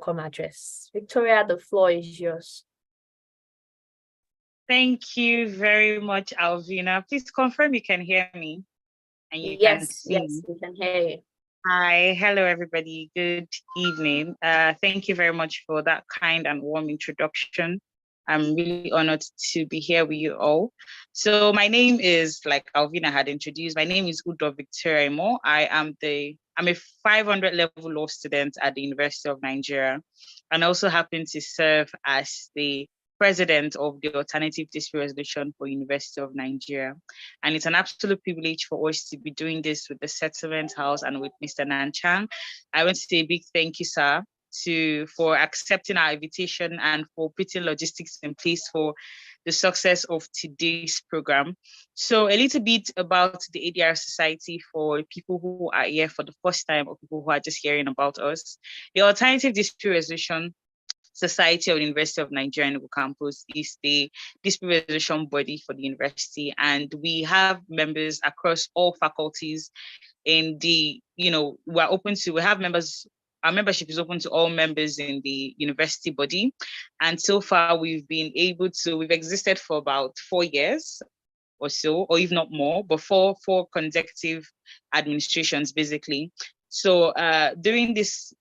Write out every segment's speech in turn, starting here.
welcome address. Victoria, the floor is yours. Thank you very much, Alvina. Please confirm you can hear me and you can see me. Yes, we can hear you. Hi, hello everybody. Good evening. Thank you very much for that kind and warm introduction. I'm really honored to be here with you all. So my name is, like Alvina had introduced, my name is Udo Victoria Imo. I'm a 500 level law student at the University of Nigeria, and also happen to serve as the president of the Alternative Dispute Resolution for University of Nigeria. And it's an absolute privilege for us to be doing this with the Settlement House and with Mr. Nanchang. I want to say a big thank you, sir, for accepting our invitation and for putting logistics in place for the success of today's program. So a little bit about the ADR Society for people who are here for the first time or people who are just hearing about us. The Alternative Dispute Resolution Society of the University of Nigeria Enugu Campus is the dispute resolution body for the university, and we have members across all faculties. In the, we have members. Our membership is open to all members in the university body, and so far we've existed for about 4 years or so, or if not more, but four consecutive administrations basically. So during this,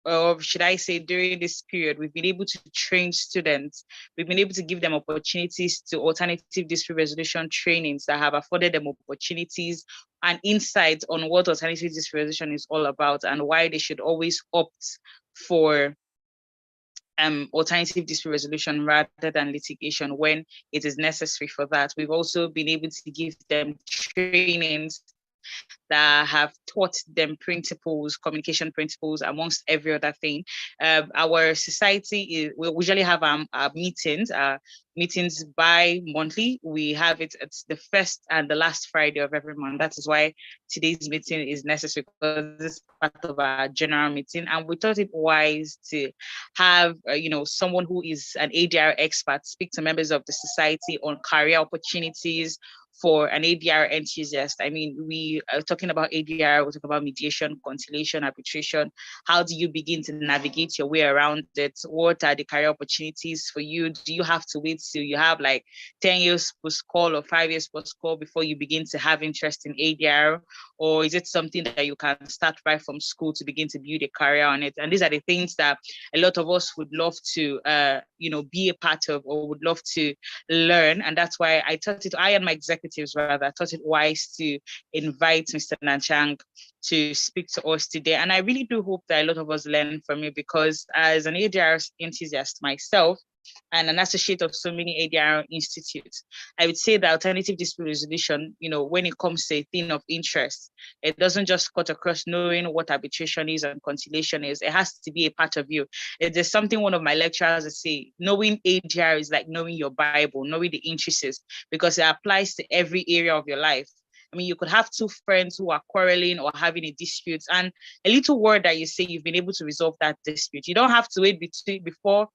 or should I say during this period, we've been able to train students. We've been able to give them opportunities to alternative dispute resolution trainings that have afforded them opportunities and insights on what alternative dispute resolution is all about and why they should always opt for alternative dispute resolution rather than litigation when it is necessary for that. We've also been able to give them trainings that have taught them principles, communication principles, amongst every other thing. Our society, we usually have our meetings bi-monthly. We have it at the first and the last Friday of every month. That is why today's meeting is necessary, because this is part of our general meeting. And we thought it wise to have, someone who is an ADR expert speak to members of the society on career opportunities for an ADR enthusiast. I mean, we are talking about ADR, we're talking about mediation, conciliation, arbitration. How do you begin to navigate your way around it? What are the career opportunities for you? Do you have to wait till you have like 10 years post-call or 5 years post-call before you begin to have interest in ADR? Or is it something that you can start right from school to begin to build a career on it? And these are the things that a lot of us would love to, be a part of, or would love to learn. And that's why I and my executives thought it wise to invite Mr. Nanchang to speak to us today. And I really do hope that a lot of us learn from you, because as an ADR enthusiast myself, and an associate of so many ADR institutes, I would say that alternative dispute resolution, when it comes to a thing of interest, it doesn't just cut across knowing what arbitration is and conciliation is. It has to be a part of you. There's something one of my lecturers would say, knowing ADR is like knowing your Bible, knowing the interests, because it applies to every area of your life. I mean, you could have two friends who are quarreling or having a dispute, and a little word that you say, you've been able to resolve that dispute. You don't have to wait before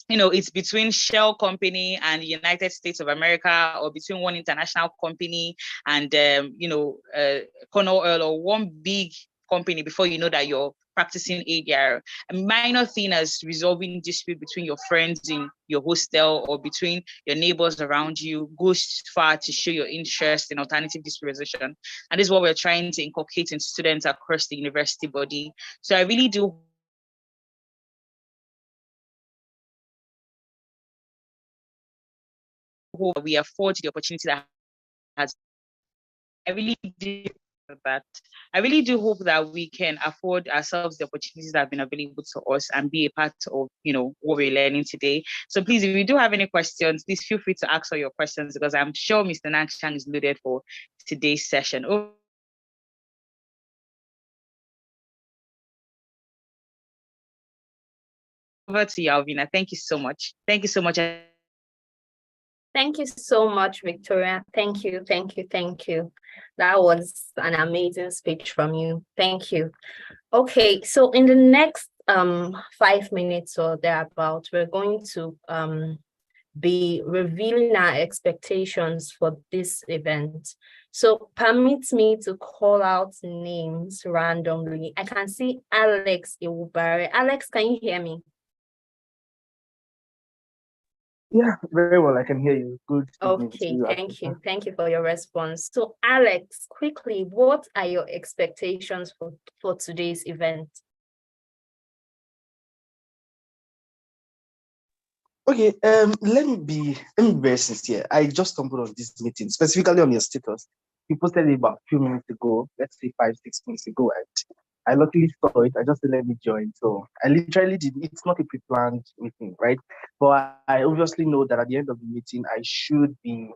it's between Shell Company and the United States of America, or between one international company and, Cornell Oil, or one big company before you know that you're practicing ADR. A minor thing as resolving dispute between your friends in your hostel or between your neighbors around you goes far to show your interest in alternative dispute resolution. And this is what we're trying to inculcate in students across the university body. So I really do hope we afford the opportunity that has. I really do that. I really do hope that we can afford ourselves the opportunities that have been available to us and be a part of, what we're learning today. So please, if you do have any questions, please feel free to ask all your questions, because I'm sure Mr. Nanchang is loaded for today's session. Over to you, Alvina. Thank you so much. Thank you so much. Thank you so much, Victoria. Thank you. That was an amazing speech from you. Thank you. Okay, so in the next 5 minutes or thereabout, we're going to be revealing our expectations for this event. So permit me to call out names randomly. I can see Alex Iwubare. Alex, can you hear me? Yeah, very well. I can hear you. Good evening to Okay, you, thank Africa. you. Thank you for your response. So Alex, quickly, what are your expectations for today's event? Okay, let me be very sincere. I just stumbled on this meeting, specifically on your status. You posted it about a few minutes ago, let's say 5-6 minutes ago, and I luckily saw it. I just said, let me join. So I literally did. It's not a pre-planned meeting, right? But I obviously know that at the end of the meeting, I should be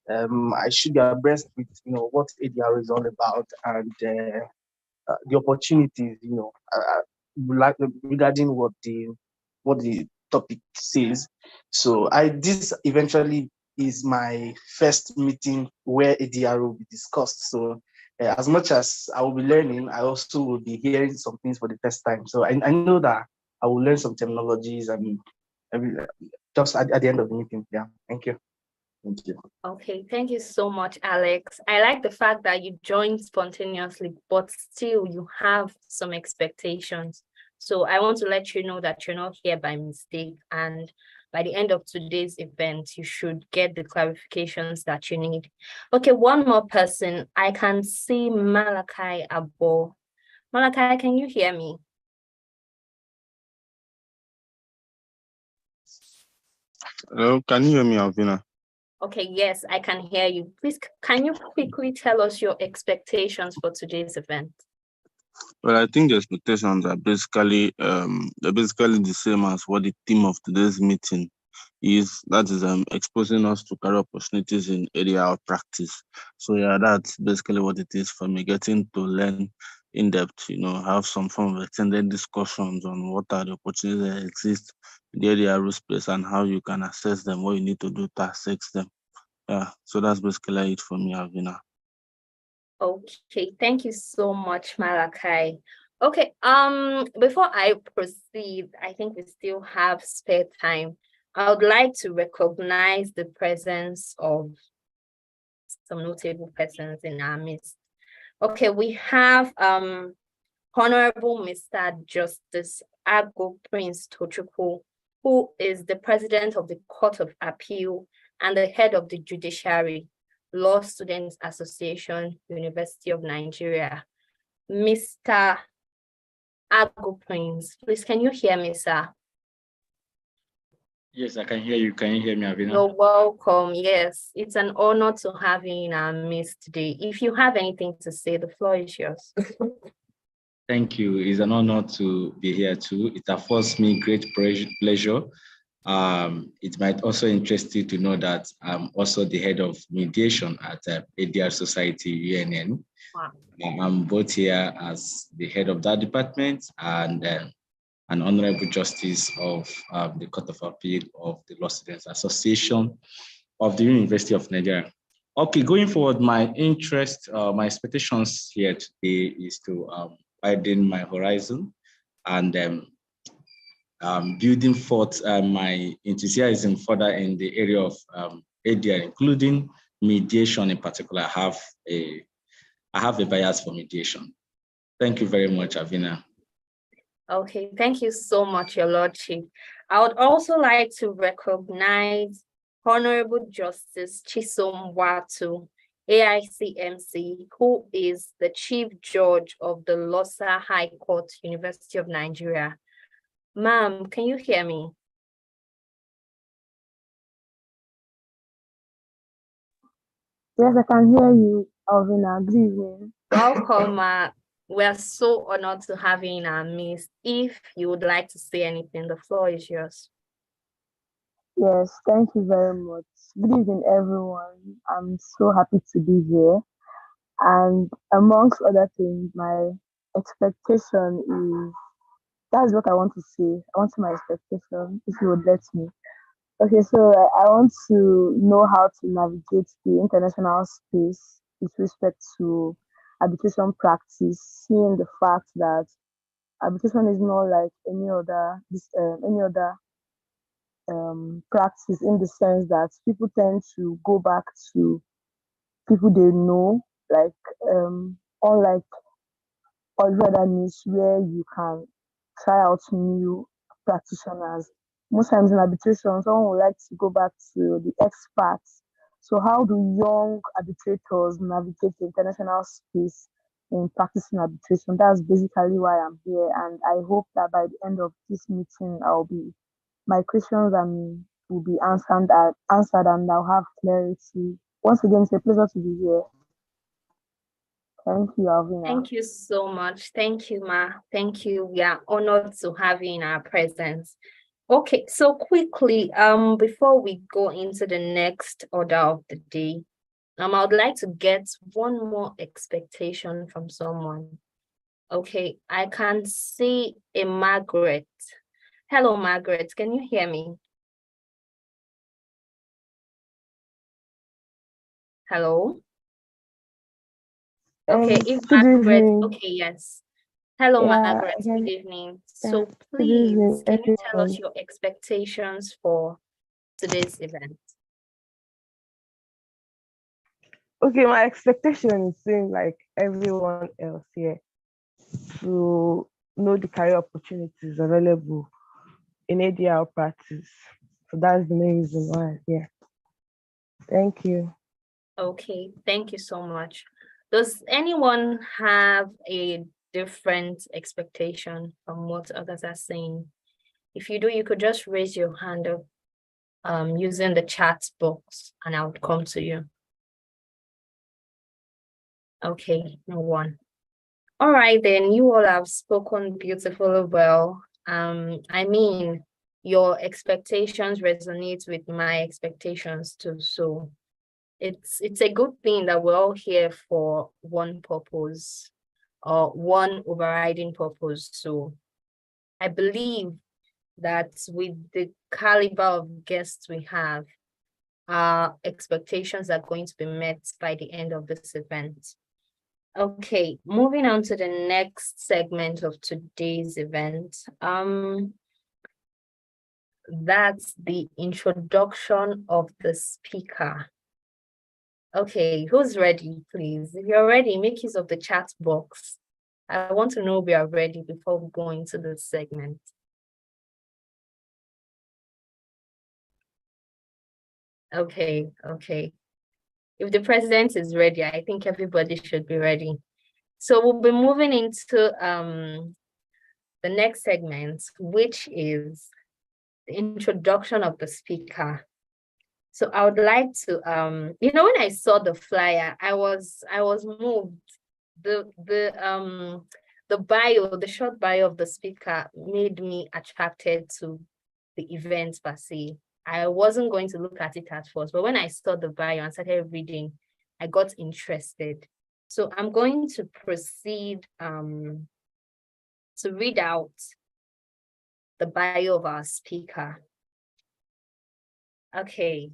abreast with what ADR is all about and the opportunities, regarding what the topic says. So this eventually is my first meeting where ADR will be discussed. So as much as I will be learning, I also will be hearing some things for the first time. So I know that I will learn some terminologies and just at the end of the meeting. Yeah, thank you. Thank you. Okay, thank you so much, Alex. I like the fact that you joined spontaneously, but still you have some expectations. So I want to let you know that you're not here by mistake. And by the end of today's event, you should get the clarifications that you need. Okay, one more person. I can see Malachi Abo. Malachi, can you hear me? Hello, can you hear me, Alvina? Okay, yes, I can hear you. Please, can you quickly tell us your expectations for today's event? Well, I think the expectations are basically the same as what the theme of today's meeting is. That is exposing us to career opportunities in ADR practice. So yeah, that's basically what it is for me, getting to learn in depth, have some form of extended discussions on what are the opportunities that exist in the ADR space and how you can access them, what you need to do to access them. Yeah, so that's basically it for me, Alvina. Okay, thank you so much, Malachi. Okay, before I proceed, I think we still have spare time. I would like to recognize the presence of some notable persons in our midst. Okay, we have Honorable Mr. Justice Ago Prince Tochukwu, who is the president of the Court of Appeal and the head of the Judiciary Law Students Association, University of Nigeria. Mr. Ago Prince, please, can you hear me, sir? Yes, I can hear you. Can you hear me, Avina? You're welcome. Yes, it's an honor to have you in our midst today. If you have anything to say, the floor is yours. Thank you. It's an honor to be here too. It affords me great pleasure. It might also interest you to know that I'm also the head of mediation at ADR Society, UNN. Wow. I'm both here as the head of that department and an honorable justice of the Court of Appeal of the Law Students Association of the University of Nigeria. Okay, going forward, my interest, my expectations here today is to widen my horizon and building forth my enthusiasm further in the area of ADR, including mediation in particular. I have a bias for mediation. Thank you very much, Avina. Okay, thank you so much, Your Lordship. I would also like to recognize Honorable Justice Chisom Watu, AICMC, who is the Chief Judge of the Losa High Court, University of Nigeria. Ma'am, can you hear me? Yes, I can hear you, Alvina. Good evening. Welcome. We are so honored to have you in our midst. If you would like to say anything, the floor is yours. Yes, thank you very much. Good evening, everyone. I'm so happy to be here. And amongst other things, my expectation is, that's what I want to say. I want my expectation, if you would let me. Okay, so I want to know how to navigate the international space with respect to arbitration practice, seeing the fact that arbitration is not like any other practice, in the sense that people tend to go back to people they know, like unlike other niche where you can try out new practitioners. Most times in arbitration, someone would like to go back to the experts. So how do young arbitrators navigate the international space in practicing arbitration? That's basically why I'm here. And I hope that by the end of this meeting, my questions will be answered and I'll have clarity. Once again, it's a pleasure to be here. Thank you, Alvina. Thank you so much. Thank you, Ma. Thank you. We are honored to have you in our presence. Okay, so quickly, before we go into the next order of the day, I would like to get one more expectation from someone. Okay, I can see a Margaret. Hello, Margaret. Can you hear me? Hello? Okay, if Margaret, okay, yes. Hello, Margaret, good evening. So please, can you tell us your expectations for today's event? Okay, my expectation is same like everyone else here to know the career opportunities available in ADR practice. So that's the main reason why, yeah. Thank you. Okay, thank you so much. Does anyone have a different expectation from what others are saying? If you do, you could just raise your hand up using the chat box and I would come to you. Okay, no one. All right, then you all have spoken beautifully well. I mean, your expectations resonate with my expectations too. So it's a good thing that we're all here for one purpose or one overriding purpose. So I believe that with the caliber of guests we have, our expectations are going to be met by the end of this event. Okay, moving on to the next segment of today's event. That's the introduction of the speaker. Okay, who's ready, please? If you're ready, make use of the chat box. I want to know if we are ready before we go into this segment. Okay. If the president is ready, I think everybody should be ready. So we'll be moving into the next segment, which is the introduction of the speaker. So I would like to, when I saw the flyer, I was moved. The short bio of the speaker made me attracted to the event per se. I wasn't going to look at it at first, but when I saw the bio and started reading, I got interested. So I'm going to proceed to read out the bio of our speaker. Okay.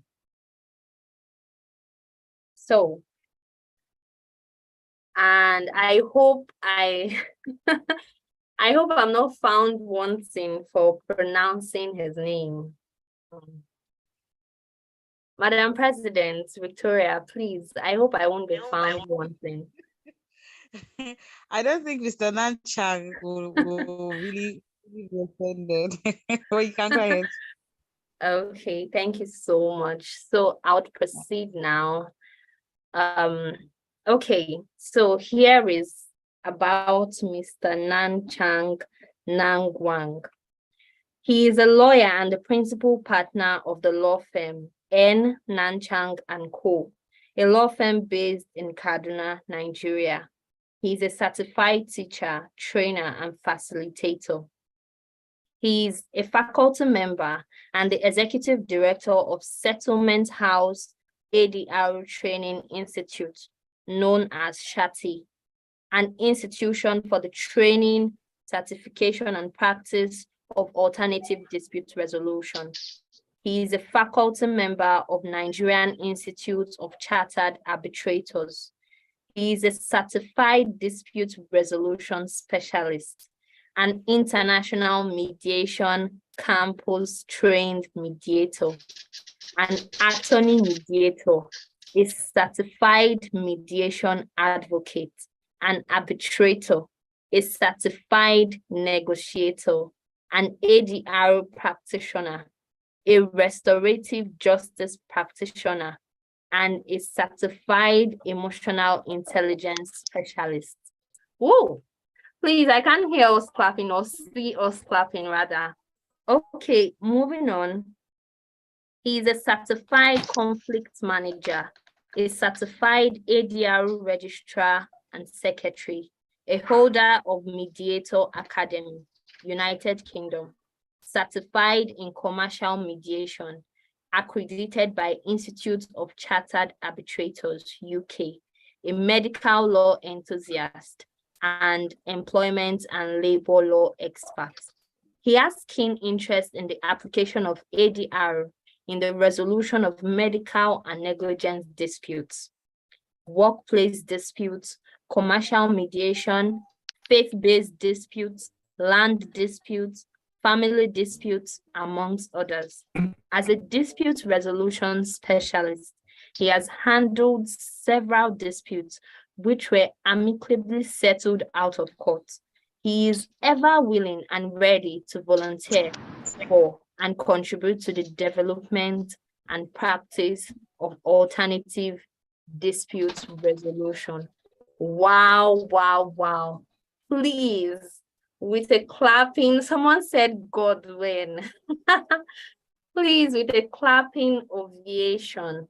So, and I hope I hope I'm not found wanting for pronouncing his name. Madam President, Victoria, please, I hope I won't be found wanting. I don't think Mr. Nanchang will really be offended. Well, you can go ahead. Okay, thank you so much. So I would proceed now. Okay, so here is about Mr. Nanchang Nangwang. He is a lawyer and the principal partner of the law firm N. Nanchang & Co., a law firm based in Kaduna, Nigeria. He is a certified teacher, trainer, and facilitator. He is a faculty member and the executive director of Settlement House ADR Training Institute, known as SHATI, an institution for the training, certification, and practice of alternative dispute resolution. He is a faculty member of Nigerian Institute of Chartered Arbitrators. He is a certified dispute resolution specialist, an international mediation campus trained mediator, an attorney mediator, a certified mediation advocate, an arbitrator, a certified negotiator, an ADR practitioner, a restorative justice practitioner, and a certified emotional intelligence specialist. Whoa, please, I can't hear us clapping or see us clapping rather. Okay, moving on. He is a certified conflict manager, a certified ADR registrar and secretary, a holder of Mediator Academy, United Kingdom, certified in commercial mediation, accredited by Institute of Chartered Arbitrators, UK, a medical law enthusiast, and employment and labor law expert. He has keen interest in the application of ADR in the resolution of medical and negligence disputes, workplace disputes, commercial mediation, faith-based disputes, land disputes, family disputes, amongst others. As a dispute resolution specialist, he has handled several disputes which were amicably settled out of court. He is ever willing and ready to volunteer for and contribute to the development and practice of alternative dispute resolution. Wow, wow, wow. Please, with a clapping, someone said Godwin. Please, with a clapping ovation,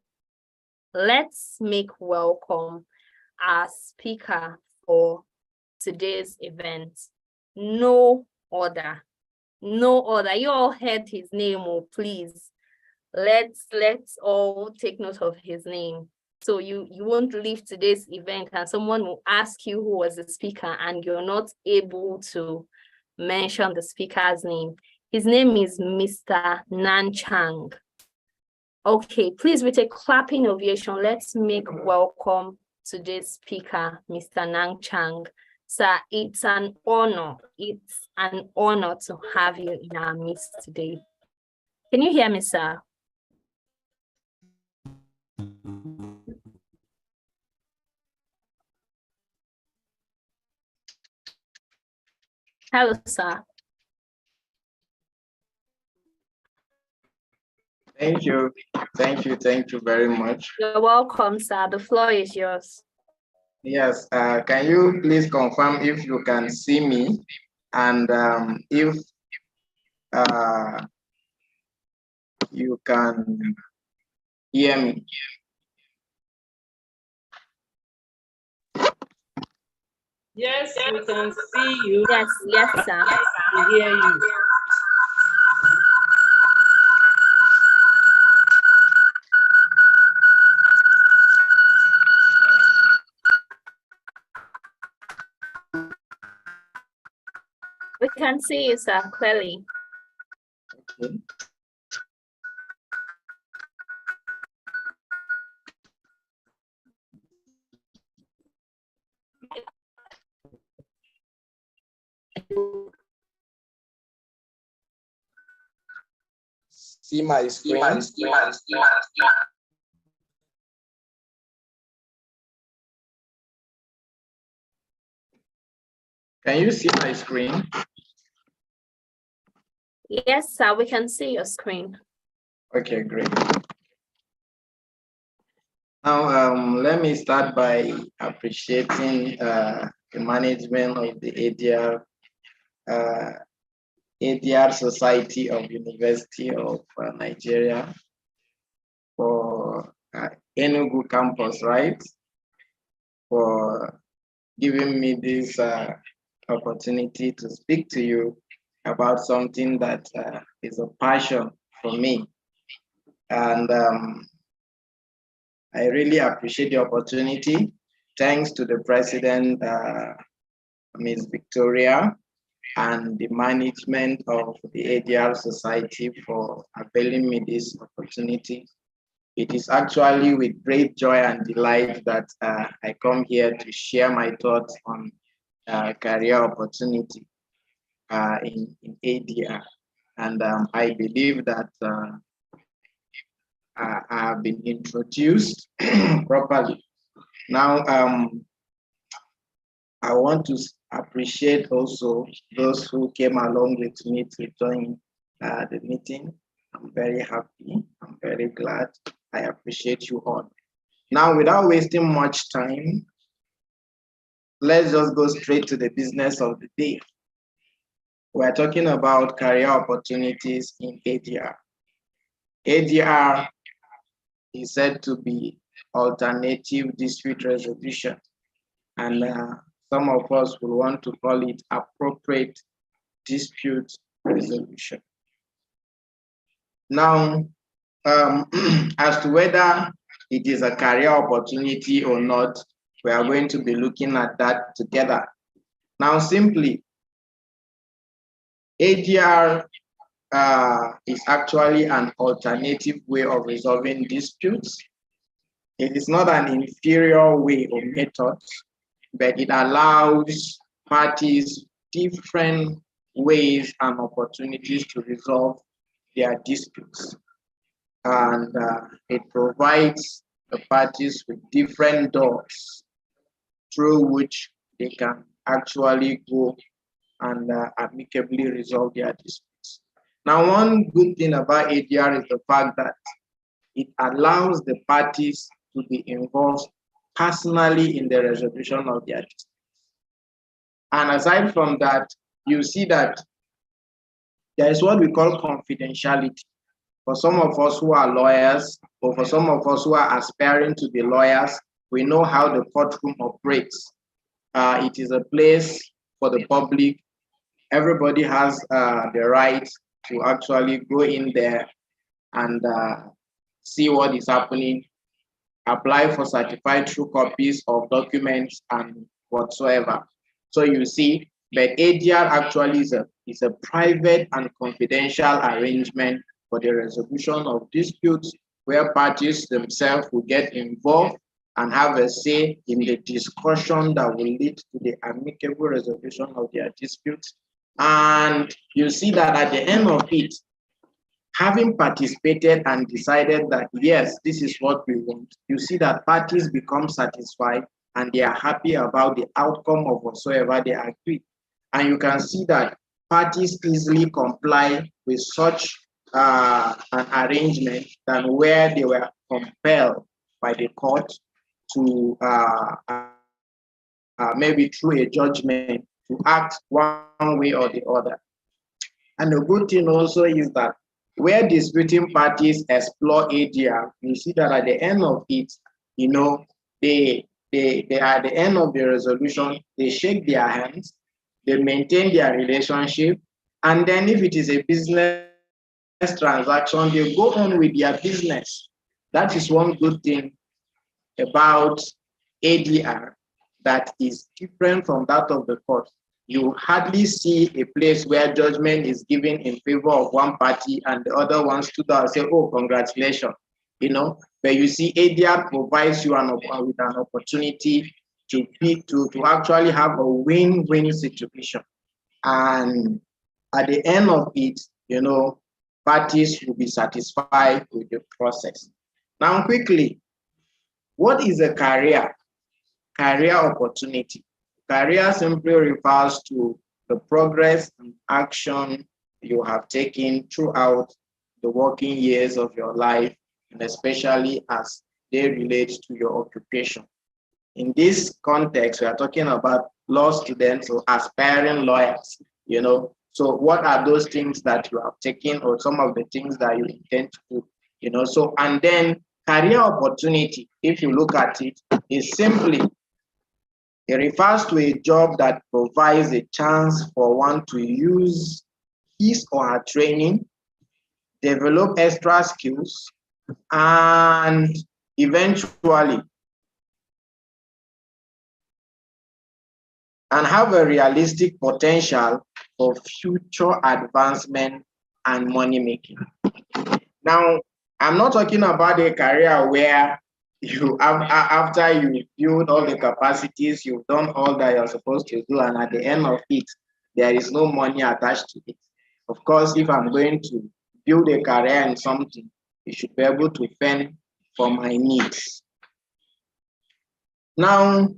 let's make welcome our speaker for today's event. No other. You all heard his name, oh, please. Let's all take note of his name. So you won't leave today's event and someone will ask you who was the speaker and you're not able to mention the speaker's name. His name is Mr. Nan Chang. Okay, please, with a clapping ovation, let's make welcome today's speaker, Mr. Nan Chang. Sir, it's an honor. It's an honor to have you in our midst today. Can you hear me, sir? Hello, sir. Thank you. Thank you very much. You're welcome, sir. The floor is yours. Yes, can you please confirm if you can see me and if you can hear me? Yes, we can see you. Yes, sir. We hear you. We can see you, sir, clearly. Okay. See my screen. Can you see my screen? Yes, sir, we can see your screen. Okay, great. Now, let me start by appreciating the management of the ADR Society of University of Nigeria for Enugu campus, right? For giving me this opportunity to speak to you about something that is a passion for me. And I really appreciate the opportunity. Thanks to the president, Ms. Victoria, and the management of the ADR Society for availing me this opportunity. It is actually with great joy and delight that I come here to share my thoughts on career opportunity in ADR. And I believe that have been introduced properly. Now, I want to appreciate also those who came along with me to join the meeting. I'm very happy. I'm very glad. I appreciate you all. Now, without wasting much time, let's just go straight to the business of the day. We're talking about career opportunities in ADR. ADR is said to be alternative dispute resolution, and some of us will want to call it appropriate dispute resolution. Now, as to whether it is a career opportunity or not, we are going to be looking at that together. Now, simply, ADR is actually an alternative way of resolving disputes. It is not an inferior way or method, but it allows parties different ways and opportunities to resolve their disputes. And it provides the parties with different doors through which they can actually go and amicably resolve their disputes. Now, one good thing about ADR is the fact that it allows the parties to be involved personally in the resolution of their disputes. And aside from that, you see that there is what we call confidentiality. For some of us who are lawyers, or for some of us who are aspiring to be lawyers, we know how the courtroom operates. It is a place for the public. Everybody has the right to actually go in there and see what is happening, apply for certified true copies of documents and whatsoever. So you see, but ADR actually is a private and confidential arrangement for the resolution of disputes where parties themselves will get involved and have a say in the discussion that will lead to the amicable resolution of their disputes. And you see that at the end of it, having participated and decided that, yes, this is what we want, you see that parties become satisfied and they are happy about the outcome of whatsoever they agree. And you can see that parties easily comply with such an arrangement than where they were compelled by the court to maybe through a judgment to act one way or the other. And the good thing also is that where disputing parties explore ADR, you see that at the end of it, you know, they at the end of the resolution, they shake their hands, they maintain their relationship, and then if it is a business transaction, they go on with their business. That is one good thing about ADR that is different from that of the court. You hardly see a place where judgment is given in favor of one party and the other one stood out and say, oh, congratulations, you know. But you see, ADR provides you with an opportunity to actually have a win-win situation. And at the end of it, you know, parties will be satisfied with the process. Now, quickly, what is a career? Career opportunity. Career simply refers to the progress and action you have taken throughout the working years of your life, and especially as they relate to your occupation. In this context, we are talking about law students or aspiring lawyers, you know. So what are those things that you have taken or some of the things that you intend to do, you know? So, and then career opportunity, if you look at it, is simply, it refers to a job that provides a chance for one to use his or her training, develop extra skills, and eventually have a realistic potential for future advancement and money making. Now, I'm not talking about a career where you after you build all the capacities, you've done all that you're supposed to do, and at the end of it, there is no money attached to it. Of course, if I'm going to build a career in something, You should be able to fend for my needs. Now,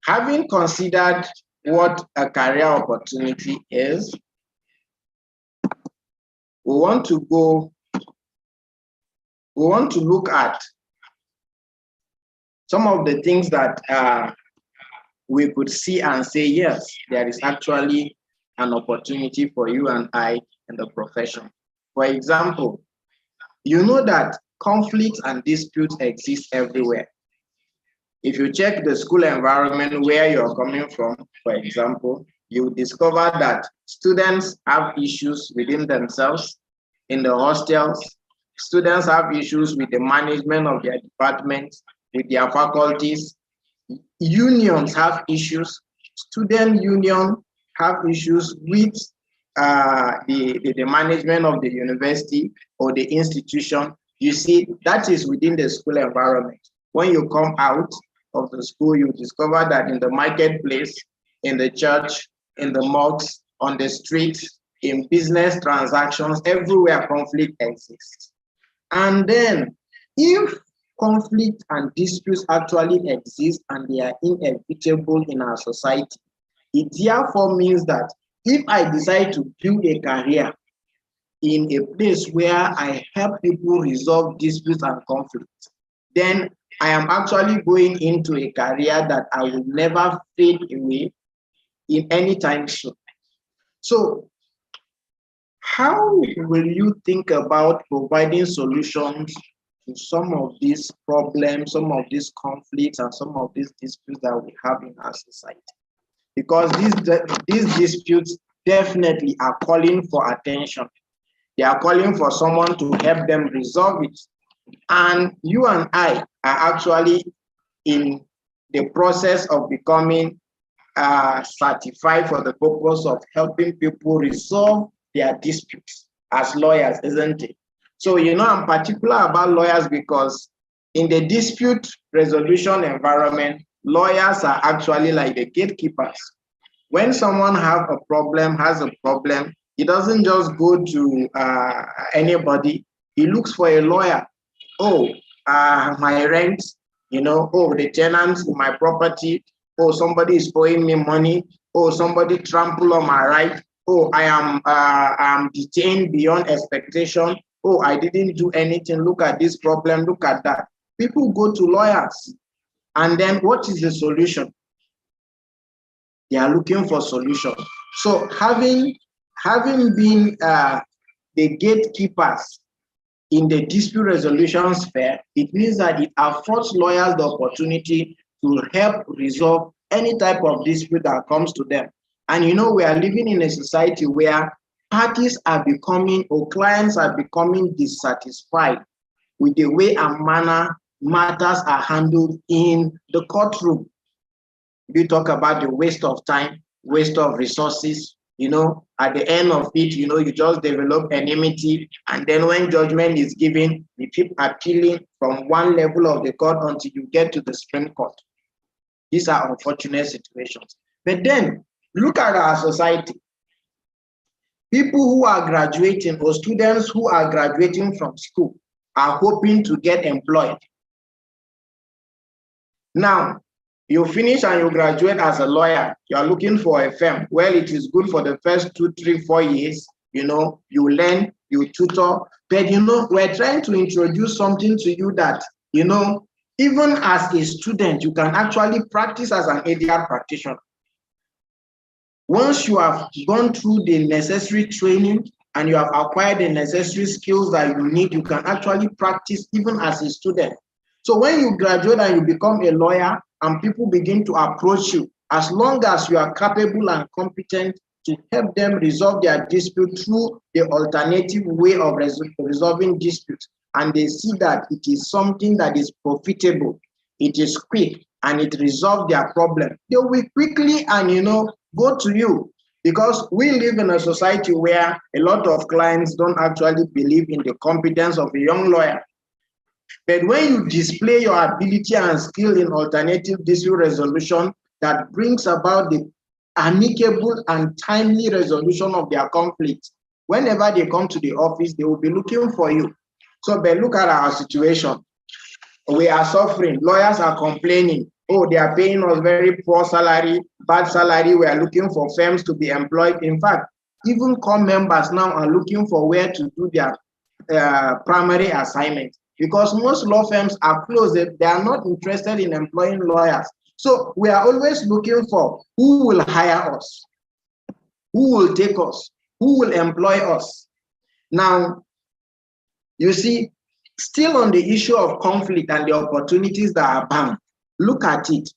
having considered what a career opportunity is, we want to look at some of the things that we could see and say, yes, there is actually an opportunity for you and I in the profession. For example, you know that conflicts and disputes exist everywhere. If you check the school environment where you're coming from, for example, you discover that students have issues within themselves. In the hostels, students have issues with the management of their departments, with their faculties. Unions have issues. Student union have issues with the management of the university or the institution. You see, that is within the school environment. When you come out of the school, you discover that in the marketplace, in the church, in the mosques, on the streets, in business transactions, everywhere conflict exists. And then if conflict and disputes actually exist and they are inevitable in our society, it therefore means that if I decide to build a career in a place where I help people resolve disputes and conflicts, then I am actually going into a career that I will never fade away in any time soon. So how will you think about providing solutions to some of these problems, some of these conflicts, and some of these disputes that we have in our society? Because these disputes definitely are calling for attention. They are calling for someone to help them resolve it. And you and I are actually in the process of becoming certified for the purpose of helping people resolve their disputes as lawyers, isn't it? So, you know, I'm particular about lawyers because in the dispute resolution environment, lawyers are actually like the gatekeepers. When someone has a problem, he doesn't just go to anybody. He looks for a lawyer. Oh, my rent, you know, oh, the tenants in my property, oh, somebody is owing me money, oh, somebody trampled on my right, oh, I am detained beyond expectation, oh, I didn't do anything, look at this problem, look at that. People go to lawyers. And then what is the solution? They are looking for solutions. So having been the gatekeepers in the dispute resolution sphere, it means that it affords lawyers the opportunity to help resolve any type of dispute that comes to them. And you know, we are living in a society where parties are becoming, or clients are becoming dissatisfied with the way and manner matters are handled in the courtroom. We talk about the waste of time, waste of resources. You know, at the end of it, you know, you just develop enmity. And then when judgment is given, you keep appealing from one level of the court until you get to the Supreme Court. These are unfortunate situations. But then look at our society. People who are graduating, or students who are graduating from school, are hoping to get employed. Now, you finish and you graduate as a lawyer, you are looking for a firm. Well, it is good for the first 2, 3, 4 years. You know, you learn, you tutor. But, you know, we're trying to introduce something to you that, you know, even as a student, you can actually practice as an ADR practitioner. Once you have gone through the necessary training and you have acquired the necessary skills that you need, you can actually practice even as a student. So when you graduate and you become a lawyer and people begin to approach you, as long as you are capable and competent to help them resolve their dispute through the alternative way of resolving disputes, and they see that it is something that is profitable, it is quick, and it resolves their problem, they will quickly and, you know, go to you. Because we live in a society where a lot of clients don't actually believe in the competence of a young lawyer. But when you display your ability and skill in alternative dispute resolution that brings about the amicable and timely resolution of their conflict. Whenever they come to the office, they will be looking for you. So, but look at our situation. We are suffering. Lawyers are complaining. Oh, they are paying us very poor salary, bad salary. We are looking for firms to be employed. In fact, even core members now are looking for where to do their primary assignment, because most law firms are closed. They are not interested in employing lawyers. So we are always looking for who will hire us, who will take us, who will employ us. Now, you see, still on the issue of conflict and the opportunities that are bound, look at it.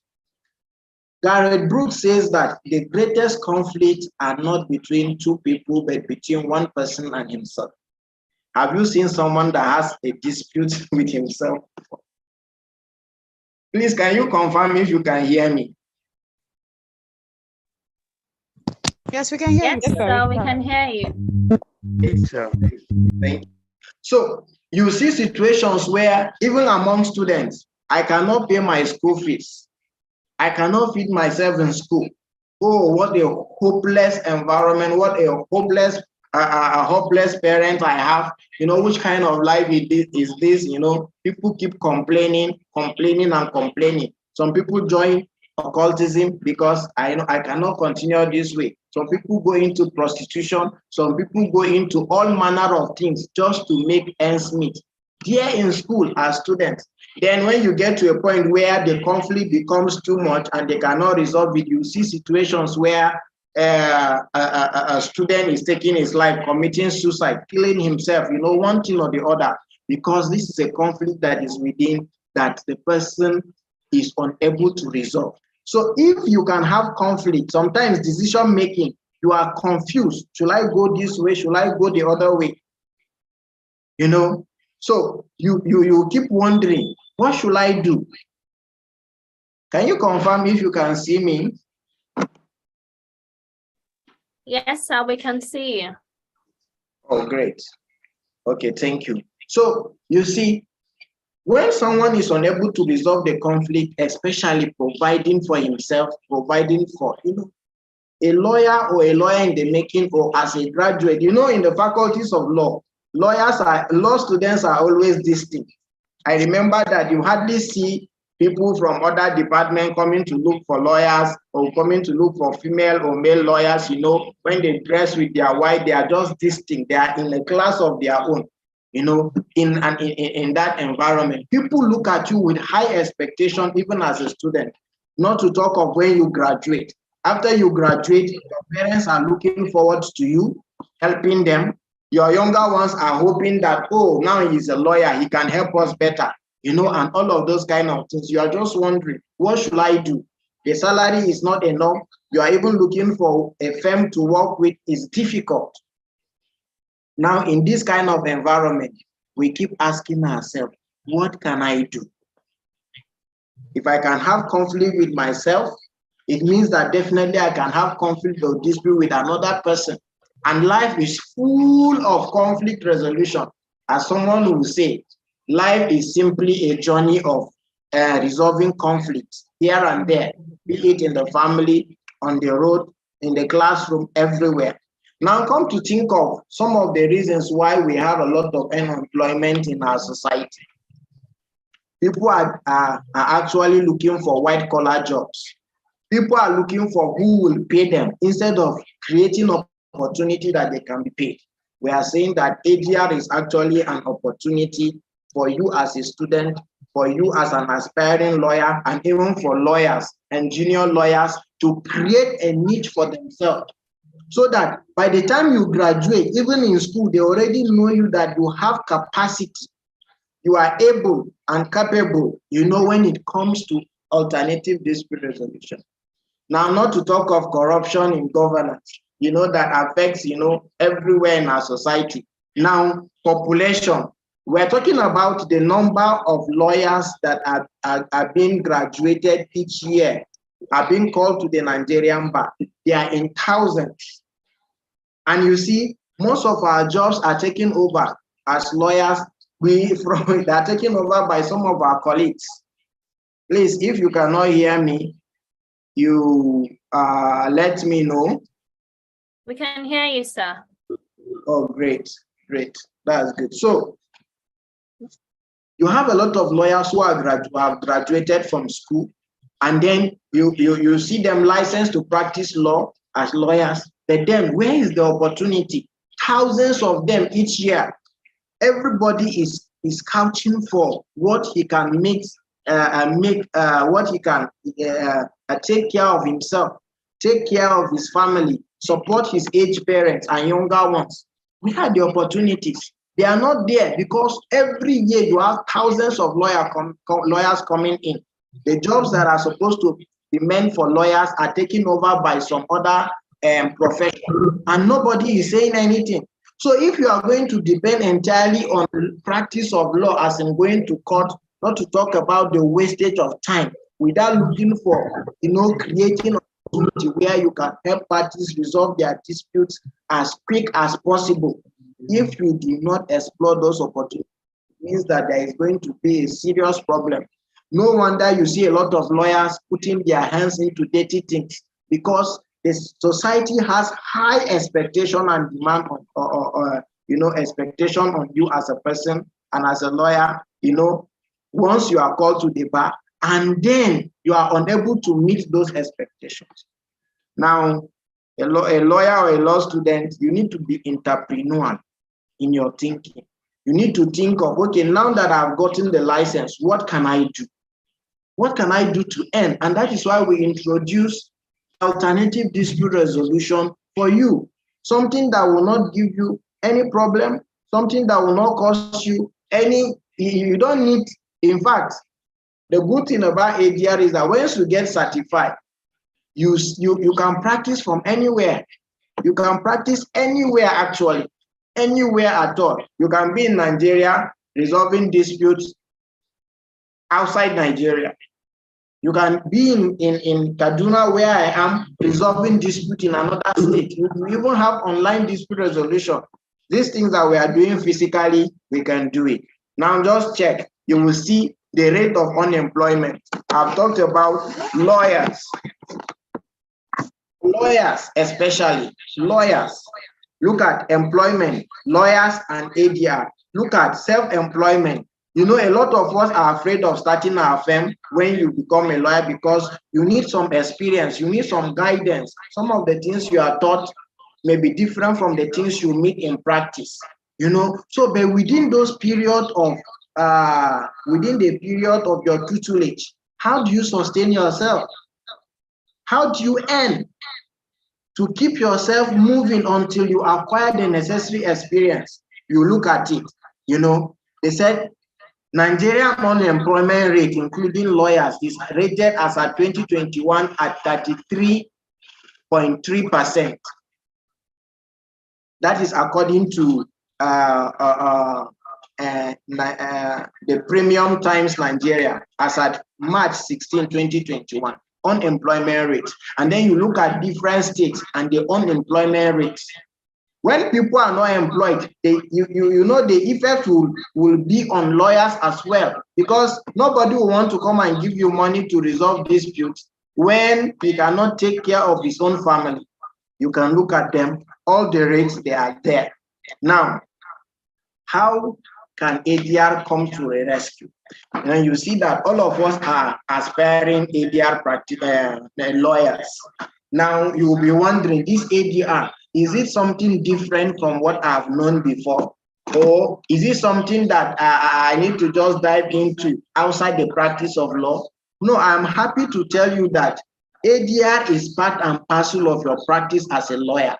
Garrett Brooks says that the greatest conflicts are not between two people, but between one person and himself. Have you seen someone that has a dispute with himself? Please, can you confirm if you can hear me? Yes, we can hear you. Yes, we can hear you. Thank you. So you see situations where even among students, I cannot pay my school fees. I cannot feed myself in school. Oh, what a hopeless environment, what a hopeless parent I have. You know, which kind of life is this? You know, people keep complaining. Some people join occultism because I know I cannot continue this way. Some people go into prostitution. Some people go into all manner of things just to make ends meet. Here in school as students, then when you get to a point where the conflict becomes too much and they cannot resolve it, you see situations where a student is taking his life, committing suicide, killing himself, you know, one thing or the other, because this is a conflict that is within that the person is unable to resolve. So if you can have conflict, sometimes decision making, you are confused. Should I go this way? Should I go the other way? You know, so you keep wondering, what should I do? Can you confirm if you can see me? Yes, sir, we can see you. Oh, great. Okay, thank you. So you see, when someone is unable to resolve the conflict, especially providing for himself, providing for, you know, a lawyer or a lawyer in the making, or as a graduate, you know, in the faculties of law, law students are always distinct. I remember that you hardly see people from other departments coming to look for lawyers or coming to look for female or male lawyers. You know, when they dress with their white, they are just distinct. They are in a class of their own. You know, in that environment, people look at you with high expectation, even as a student. Not to talk of when you graduate. After you graduate, your parents are looking forward to you, helping them. Your younger ones are hoping that, oh, now he's a lawyer, he can help us better, you know, and all of those kind of things. You are just wondering, what should I do? The salary is not enough. You are even looking for a firm to work with. Is difficult. Now, in this kind of environment, we keep asking ourselves, what can I do? If I can have conflict with myself, it means that definitely I can have conflict or dispute with another person. And life is full of conflict resolution. As someone will say, life is simply a journey of resolving conflicts here and there, be it in the family, on the road, in the classroom, everywhere. Now come to think of some of the reasons why we have a lot of unemployment in our society. People are actually looking for white-collar jobs. People are looking for who will pay them instead of creating opportunity that they can be paid. We are saying that ADR is actually an opportunity for you as a student, for you as an aspiring lawyer, and even for lawyers and junior lawyers to create a niche for themselves. So that by the time you graduate, even in school, they already know you that you have capacity. You are able and capable, you know, when it comes to alternative dispute resolution. Now, not to talk of corruption in governance, you know, that affects, you know, everywhere in our society. Now, population. We're talking about the number of lawyers that are being graduated each year, are being called to the Nigerian bar. They are in thousands. And you see, most of our jobs are taken over as lawyers. They are taken over by some of our colleagues. Please, if you cannot hear me, you let me know. We can hear you, sir. Oh, great, great. That's good. So you have a lot of lawyers who have graduated from school, and then you see them licensed to practice law as lawyers. But then where is the opportunity? Thousands of them each year. Everybody is couching for what he can make, what he can take care of himself, take care of his family, support his aged parents and younger ones. We had the opportunities. They are not there because every year you have thousands of lawyers coming in. The jobs that are supposed to be meant for lawyers are taken over by some other profession, and nobody is saying anything. So if you are going to depend entirely on practice of law, as in going to court, not to talk about the wastage of time, without looking for, creating an opportunity where you can help parties resolve their disputes as quick as possible. If you do not explore those opportunities, it means that there is going to be a serious problem. No wonder you see a lot of lawyers putting their hands into dirty things, because the society has high expectation and demand on, expectation on you as a person and as a lawyer. Once you are called to the bar, and then you are unable to meet those expectations. Now, a lawyer or a law student, you need to be entrepreneurial in your thinking. You need to think of, okay, now that I've gotten the license, what can I do? What can I do to earn? And that is why we introduce alternative dispute resolution for you. Something that will not give you any problem, something that will not cost you any, you don't need, in fact, the good thing about ADR is that once you get certified, you can practice from anywhere. You can practice anywhere, actually, anywhere at all. You can be in Nigeria resolving disputes outside Nigeria. You can be in Kaduna, where I am, resolving dispute in another state. You even have online dispute resolution. These things that we are doing physically, we can do it. Now just check. You will see the rate of unemployment. I've talked about lawyers. Lawyers, especially lawyers. Look at employment, lawyers and ADR. Look at self-employment. A lot of us are afraid of starting our firm when you become a lawyer, because you need some experience, you need some guidance. Some of the things you are taught may be different from the things you meet in practice. So but within those periods of within the period of your tutelage, how do you sustain yourself? How do you earn to keep yourself moving until you acquire the necessary experience? You look at it. They said Nigerian unemployment rate, including lawyers, is rated as at 2021 at 33.3%. That is according to the Premium Times Nigeria as at March 16, 2021, unemployment rate. And then you look at different states and the unemployment rates. When people are not employed, the effect will be on lawyers as well, because nobody will want to come and give you money to resolve disputes when he cannot take care of his own family. You can look at them, all the rates, they are there. Now, how can ADR come to a rescue? And you see that all of us are aspiring ADR lawyers. Now, you will be wondering, this ADR, is it something different from what I've known before? Or is it something that I need to just dive into outside the practice of law? No, I'm happy to tell you that ADR is part and parcel of your practice as a lawyer.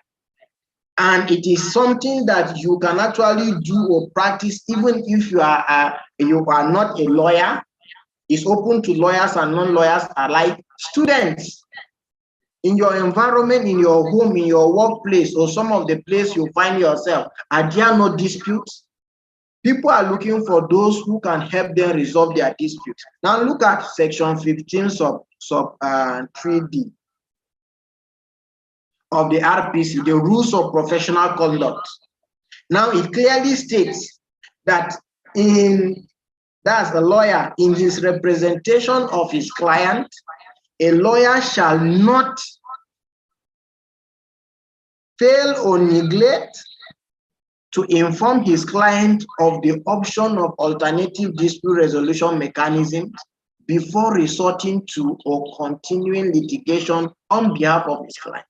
And it is something that you can actually do or practice even if you are not a lawyer. It's open to lawyers and non-lawyers alike. Students, in your environment, in your home, in your workplace, or some of the place you find yourself, are there no disputes? People are looking for those who can help them resolve their disputes. Now look at section 15 sub 3D of the RPC, the rules of professional conduct. Now it clearly states that that's a lawyer, in his representation of his client, a lawyer shall not fail or neglect to inform his client of the option of alternative dispute resolution mechanism before resorting to or continuing litigation on behalf of his client.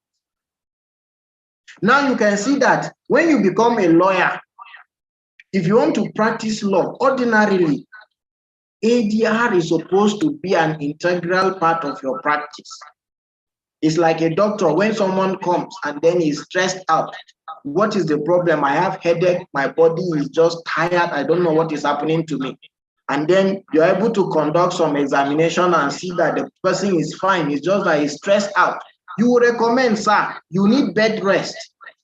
Now you can see that when you become a lawyer, if you want to practice law, ordinarily, ADR is supposed to be an integral part of your practice. It's like a doctor, when someone comes and then he's stressed out. What is the problem? I have headache, my body is just tired, I don't know what is happening to me. And then you're able to conduct some examination and see that the person is fine, it's just that he's stressed out. You recommend, sir, you need bed rest.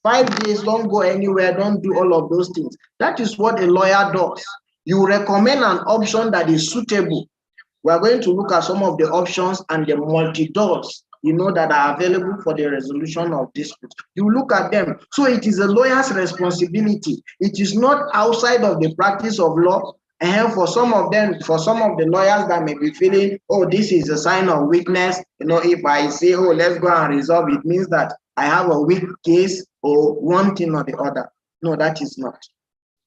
5 days, don't go anywhere, don't do all of those things. That is what a lawyer does. You recommend an option that is suitable. We are going to look at some of the options and the multi-doors, that are available for the resolution of disputes. You look at them. So it is a lawyer's responsibility. It is not outside of the practice of law. And for some of the lawyers that may be feeling, oh, this is a sign of weakness. If I say, oh, let's go and resolve, it means that I have a weak case or one thing or the other. No, that is not.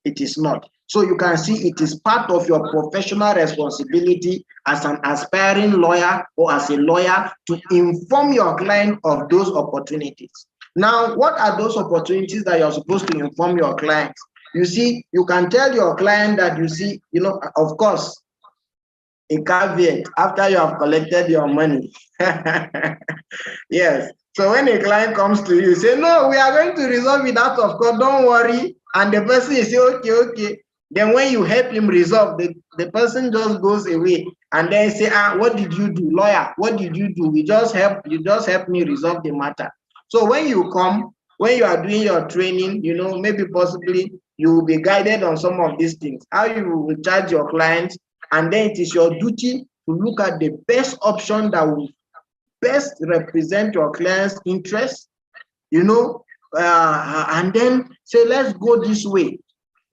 It is not. So you can see it is part of your professional responsibility as an aspiring lawyer or as a lawyer to inform your client of those opportunities. Now, what are those opportunities that you're supposed to inform your clients? You see, you can tell your client that of course, a caveat after you have collected your money. Yes. So when a client comes to you, say, no, we are going to resolve it out of court, don't worry. And the person is say, okay. Then when you help him resolve, the person just goes away and then say, what did you do? Lawyer, what did you do? You just help me resolve the matter. So when you come, when you are doing your training, maybe possibly you will be guided on some of these things, how you will charge your clients, and then it is your duty to look at the best option that will best represent your client's interests, and then say, let's go this way.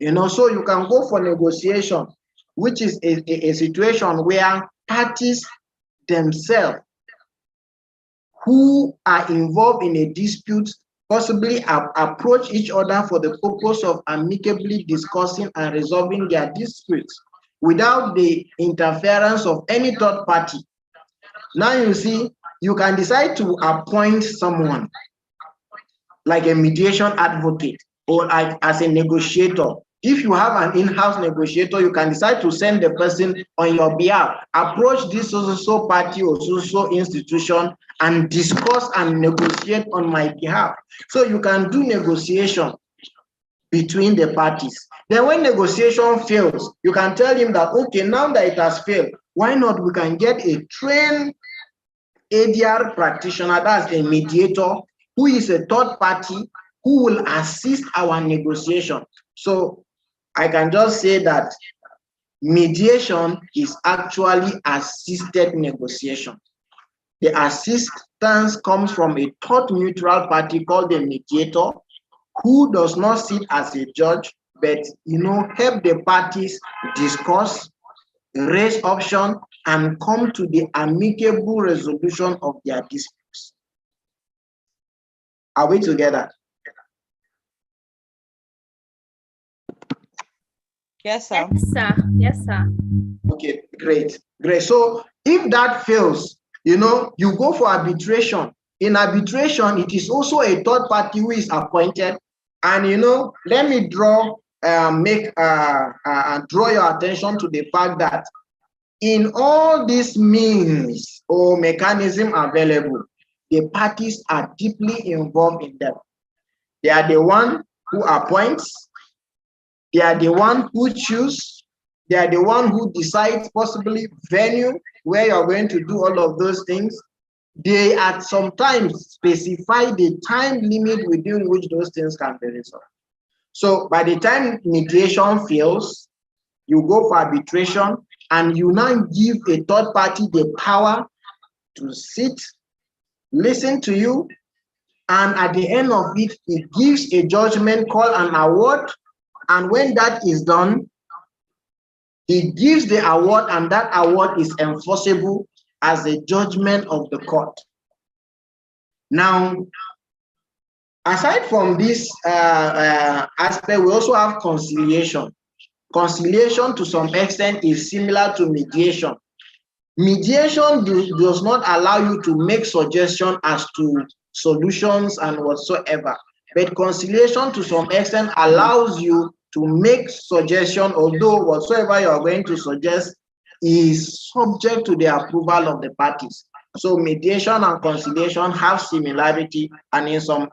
So you can go for negotiation, which is a situation where parties themselves who are involved in a dispute possibly approach each other for the purpose of amicably discussing and resolving their disputes without the interference of any third party. Now you see, you can decide to appoint someone like a mediation advocate or as a negotiator. If you have an in-house negotiator, you can decide to send the person on your behalf, approach this so party or so institution and discuss and negotiate on my behalf. So you can do negotiation between the parties. Then when negotiation fails, you can tell him that, okay, now that it has failed, why not we can get a trained ADR practitioner, that's a mediator, who is a third party, who will assist our negotiation. So I can just say that mediation is actually assisted negotiation. The assistance comes from a third neutral party called the mediator, who does not sit as a judge, but help the parties discuss, raise options, and come to the amicable resolution of their disputes. Are we together? Yes, sir. Yes, sir. Yes, sir. Okay, great. So if that fails, you go for arbitration. In arbitration, it is also a third party who is appointed. And let me draw your attention to the fact that in all these means or mechanism available, the parties are deeply involved in them. They are the one who appoints, they are the one who choose, they are the one who decides possibly venue where you're going to do all of those things. They at sometimes specify the time limit within which those things can be resolved. So by the time mediation fails, you go for arbitration, and you now give a third party the power to sit, listen to you, and at the end of it, it gives a judgment called an award. And when that is done, it gives the award, and that award is enforceable as a judgment of the court. Now, Aside from this aspect, we also have conciliation. Conciliation to some extent is similar to mediation. Mediation does not allow you to make suggestions as to solutions and whatsoever. But conciliation to some extent allows you to make suggestion, although whatsoever you are going to suggest is subject to the approval of the parties. So mediation and conciliation have similarity, and in some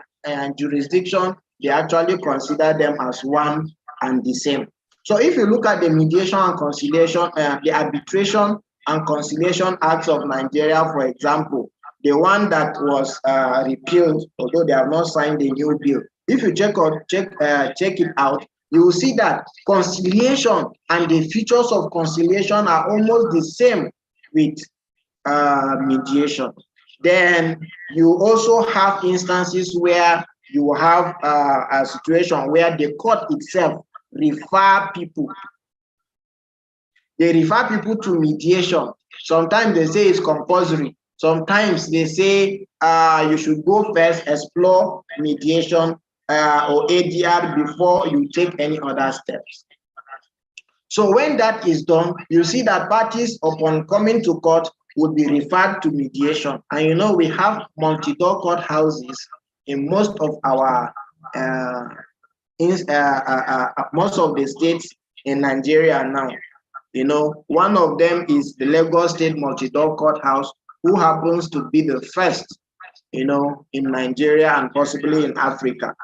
jurisdiction, they actually consider them as one and the same. So if you look at the mediation and conciliation, the Arbitration and Conciliation Acts of Nigeria, for example, the one that was repealed, although they have not signed a new bill. If you check it out, you will see that conciliation and the features of conciliation are almost the same with mediation. Then you also have instances where you have a situation where the court itself refer people. They refer people to mediation. Sometimes they say it's compulsory. Sometimes they say you should go first, explore mediation or ADR before you take any other steps. So when that is done, you see that parties upon coming to court would be referred to mediation. And you know, we have multi-door court houses in most of our most of the states in Nigeria now. You know, one of them is the Lagos State Multi-Door Courthouse, who happens to be the first, you know, in Nigeria and possibly in Africa.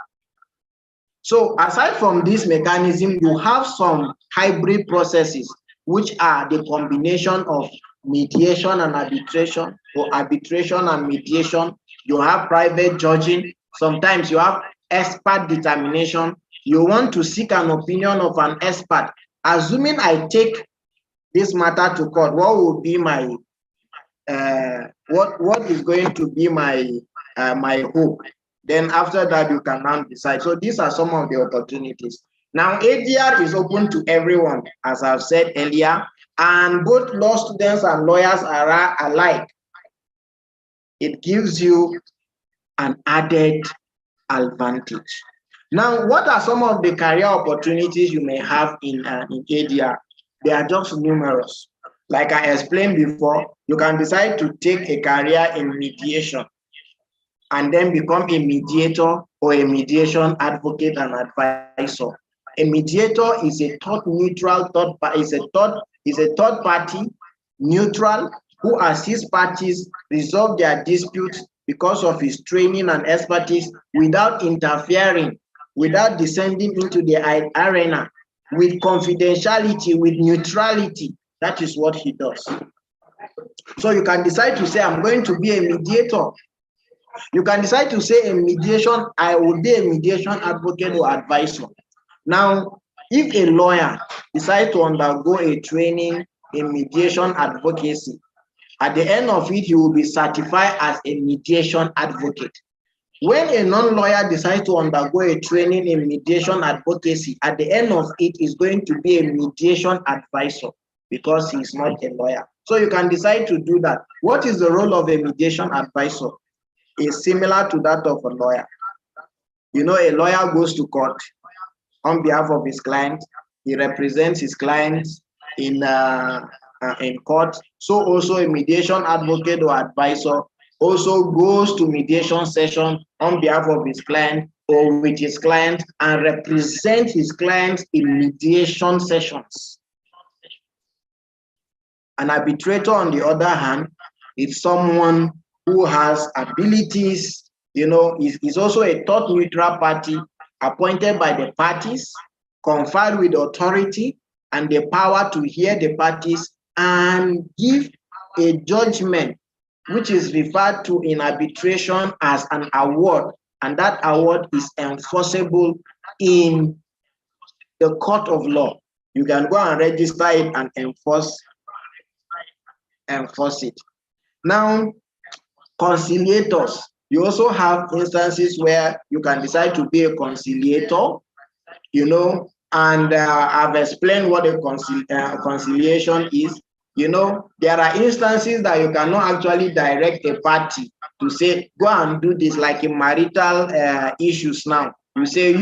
So aside from this mechanism, you have some hybrid processes, which are the combination of mediation and arbitration, or arbitration and mediation. You have private judging. Sometimes you have expert determination. You want to seek an opinion of an expert. Assuming I take this matter to court, what will be my what is going to be my my hope? Then after that, you can now decide. So these are some of the opportunities. Now, ADR is open to everyone, as I've said earlier, and both law students and lawyers are alike. It gives you an added advantage. Now, what are some of the career opportunities you may have in ADR? They are just numerous. Like I explained before, you can decide to take a career in mediation and then become a mediator or a mediation advocate and advisor. A mediator is a third party, neutral, who assists parties resolve their disputes because of his training and expertise without interfering, without descending into the arena, with confidentiality, with neutrality. That is what he does. So you can decide to say, I'm going to be a mediator. You can decide to say in mediation, I will be a mediation advocate or advisor. Now, if a lawyer decides to undergo a training in mediation advocacy, at the end of it, he will be certified as a mediation advocate. When a non-lawyer decides to undergo a training in mediation advocacy, at the end of it is going to be a mediation advisor because he's not a lawyer. So you can decide to do that. What is the role of a mediation advisor? It's similar to that of a lawyer. You know, a lawyer goes to court on behalf of his client. He represents his clients in court. So also a mediation advocate or advisor also goes to mediation session on behalf of his client or with his client and represent his clients in mediation sessions. An arbitrator, on the other hand, is someone who has abilities, you know, is also a third neutral party appointed by the parties, conferred with authority and the power to hear the parties and give a judgment, which is referred to in arbitration as an award, and that award is enforceable in the court of law. You can go and register it and enforce it. Now, conciliators, you also have instances where you can decide to be a conciliator, you know, and I've explained what a conciliation is. You know, there are instances that you cannot actually direct a party to say, go and do this, like in marital issues now. You say,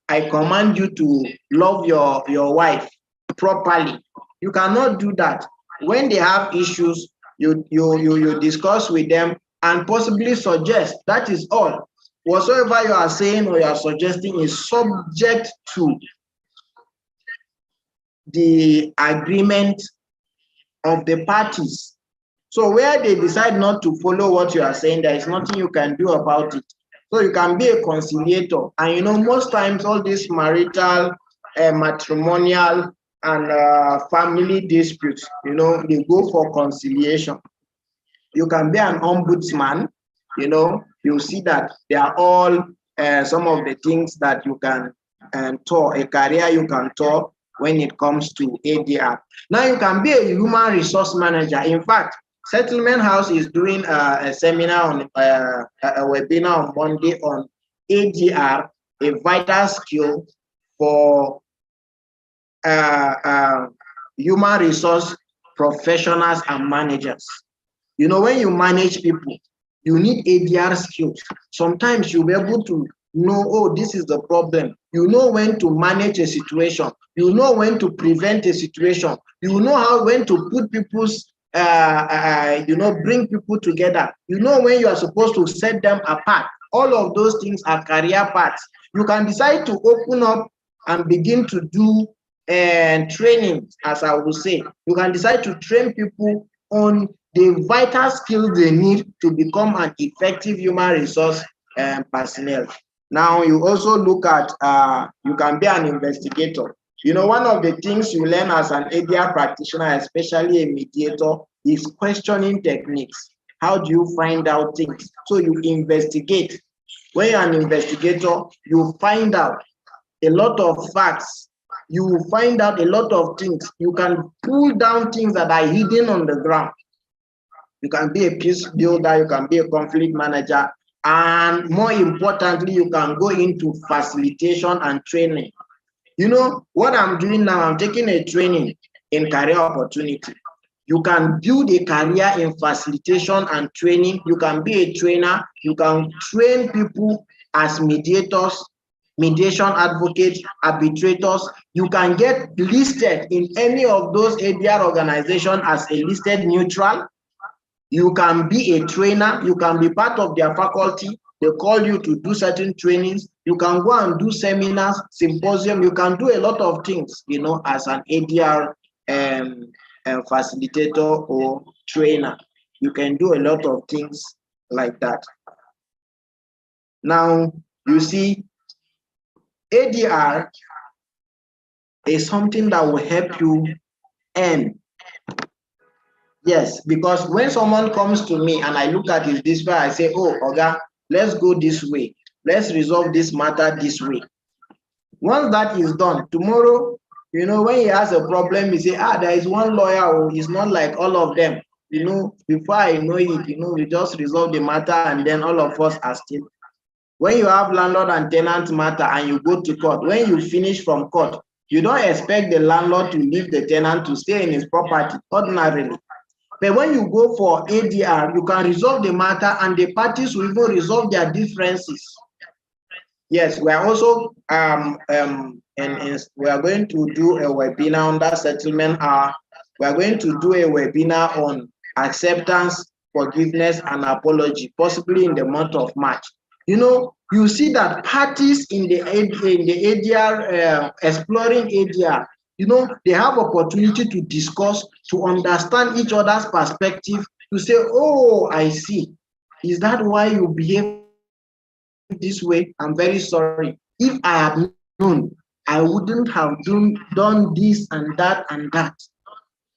I command you to love your wife properly. You cannot do that. When they have issues, you discuss with them and possibly suggest. That is all. Whatsoever you are saying or you are suggesting is subject to the agreement of the parties. So where they decide not to follow what you are saying, there is nothing you can do about it. So you can be a conciliator. And most times all these marital, matrimonial, and family disputes, they go for conciliation. You can be an ombudsman. You see that they are all some of the things that you can tour, a career you can tour when it comes to ADR. Now you can be a human resource manager. In fact, Settlement House is doing a seminar on a webinar on Monday on ADR, a vital skill for human resource professionals and managers. When you manage people, you need ADR skills. Sometimes you'll be able to know, oh, this is the problem. You know when to manage a situation. You know when to prevent a situation. You know when to put people's, bring people together. You know when you are supposed to set them apart. All of those things are career paths. You can decide to open up and begin to do training, as I will say. You can decide to train people on the vital skills they need to become an effective human resource personnel. Now, you also look at, you can be an investigator. One of the things you learn as an ADR practitioner, especially a mediator, is questioning techniques. How do you find out things? So you investigate. When you're an investigator, you find out a lot of facts. You find out a lot of things. You can pull down things that are hidden on the ground. You can be a peace builder, you can be a conflict manager, and more importantly, you can go into facilitation and training. What I'm doing now, I'm taking a training in career opportunity. You can build a career in facilitation and training. You can be a trainer. You can train people as mediators, mediation advocates, arbitrators. You can get listed in any of those ADR organizations as a listed neutral. You can be a trainer. You can be part of their faculty. They call you to do certain trainings. You can go and do seminars, symposium. You can do a lot of things, as an ADR facilitator or trainer. You can do a lot of things like that. Now, you see, ADR is something that will help you earn. Yes, because when someone comes to me and I look at it this way, I say, oh, Oga, let's go this way. Let's resolve this matter this way. Once that is done, tomorrow, when he has a problem, he say, there is one lawyer who is not like all of them. Before I know it, we just resolve the matter and then all of us are still. When you have landlord and tenant matter and you go to court, when you finish from court, you don't expect the landlord to leave the tenant to stay in his property ordinarily. But when you go for ADR, you can resolve the matter and the parties will even resolve their differences. Yes, we are also we are going to do a webinar on that settlement hour. We are going to do a webinar on acceptance, forgiveness, and apology, possibly in the month of March. You see that parties in the ADR, exploring ADR, they have opportunity to discuss, to understand each other's perspective, to say, oh, I see. Is that why you behave this way? I'm very sorry. If I had known, I wouldn't have done this and that and that.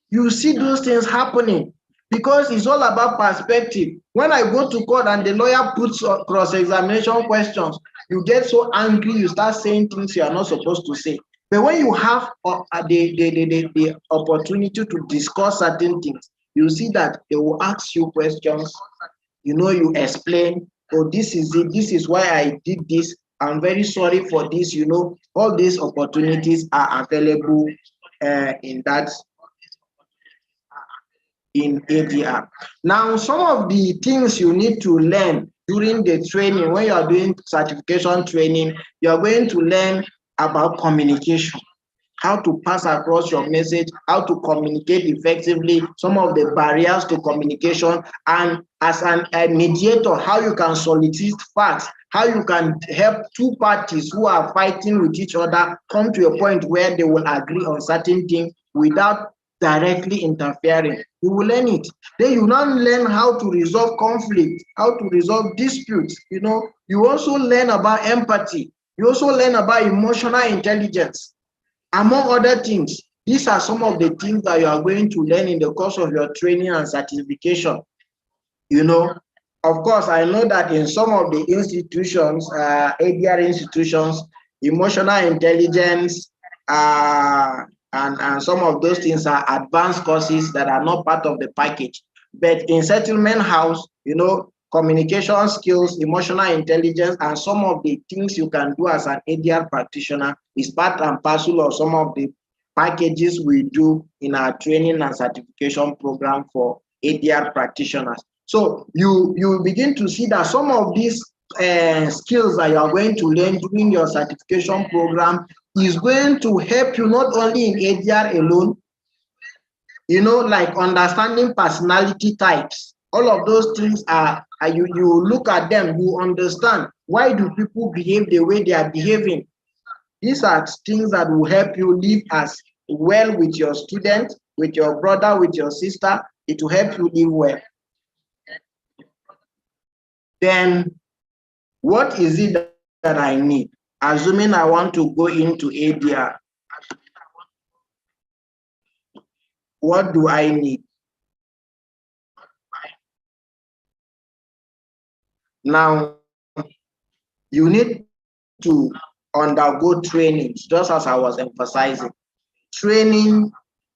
You see those things happening because it's all about perspective. When I go to court and the lawyer puts cross-examination questions, you get so angry, you start saying things you are not supposed to say. But when you have the opportunity to discuss certain things, you see that they will ask you questions. You explain, oh, this is it. This is why I did this. I'm very sorry for this. All these opportunities are available in that in ADR. Now, some of the things you need to learn during the training, when you are doing certification training, you are going to learn about communication, how to pass across your message, how to communicate effectively, some of the barriers to communication, and as a mediator, how you can solicit facts, how you can help two parties who are fighting with each other come to a point where they will agree on certain things without directly interfering. You will learn it. Then you now learn how to resolve conflict, how to resolve disputes. You also learn about empathy. You also learn about emotional intelligence, among other things. These are some of the things that you are going to learn in the course of your training and certification. Of course, I know that in some of the institutions, ADR institutions, emotional intelligence, and some of those things are advanced courses that are not part of the package. But in settlement house, communication skills, emotional intelligence, and some of the things you can do as an ADR practitioner is part and parcel of some of the packages we do in our training and certification program for ADR practitioners. So you begin to see that some of these skills that you are going to learn during your certification program is going to help you not only in ADR alone, like understanding personality types. All of those things are you look at them, you understand why do people behave the way they are behaving. These are things that will help you live as well with your student, with your brother, with your sister. It will help you live well. Then what is it that I need? Assuming I want to go into ADR, what do I need? Now, you need to undergo trainings, just as I was emphasizing. Training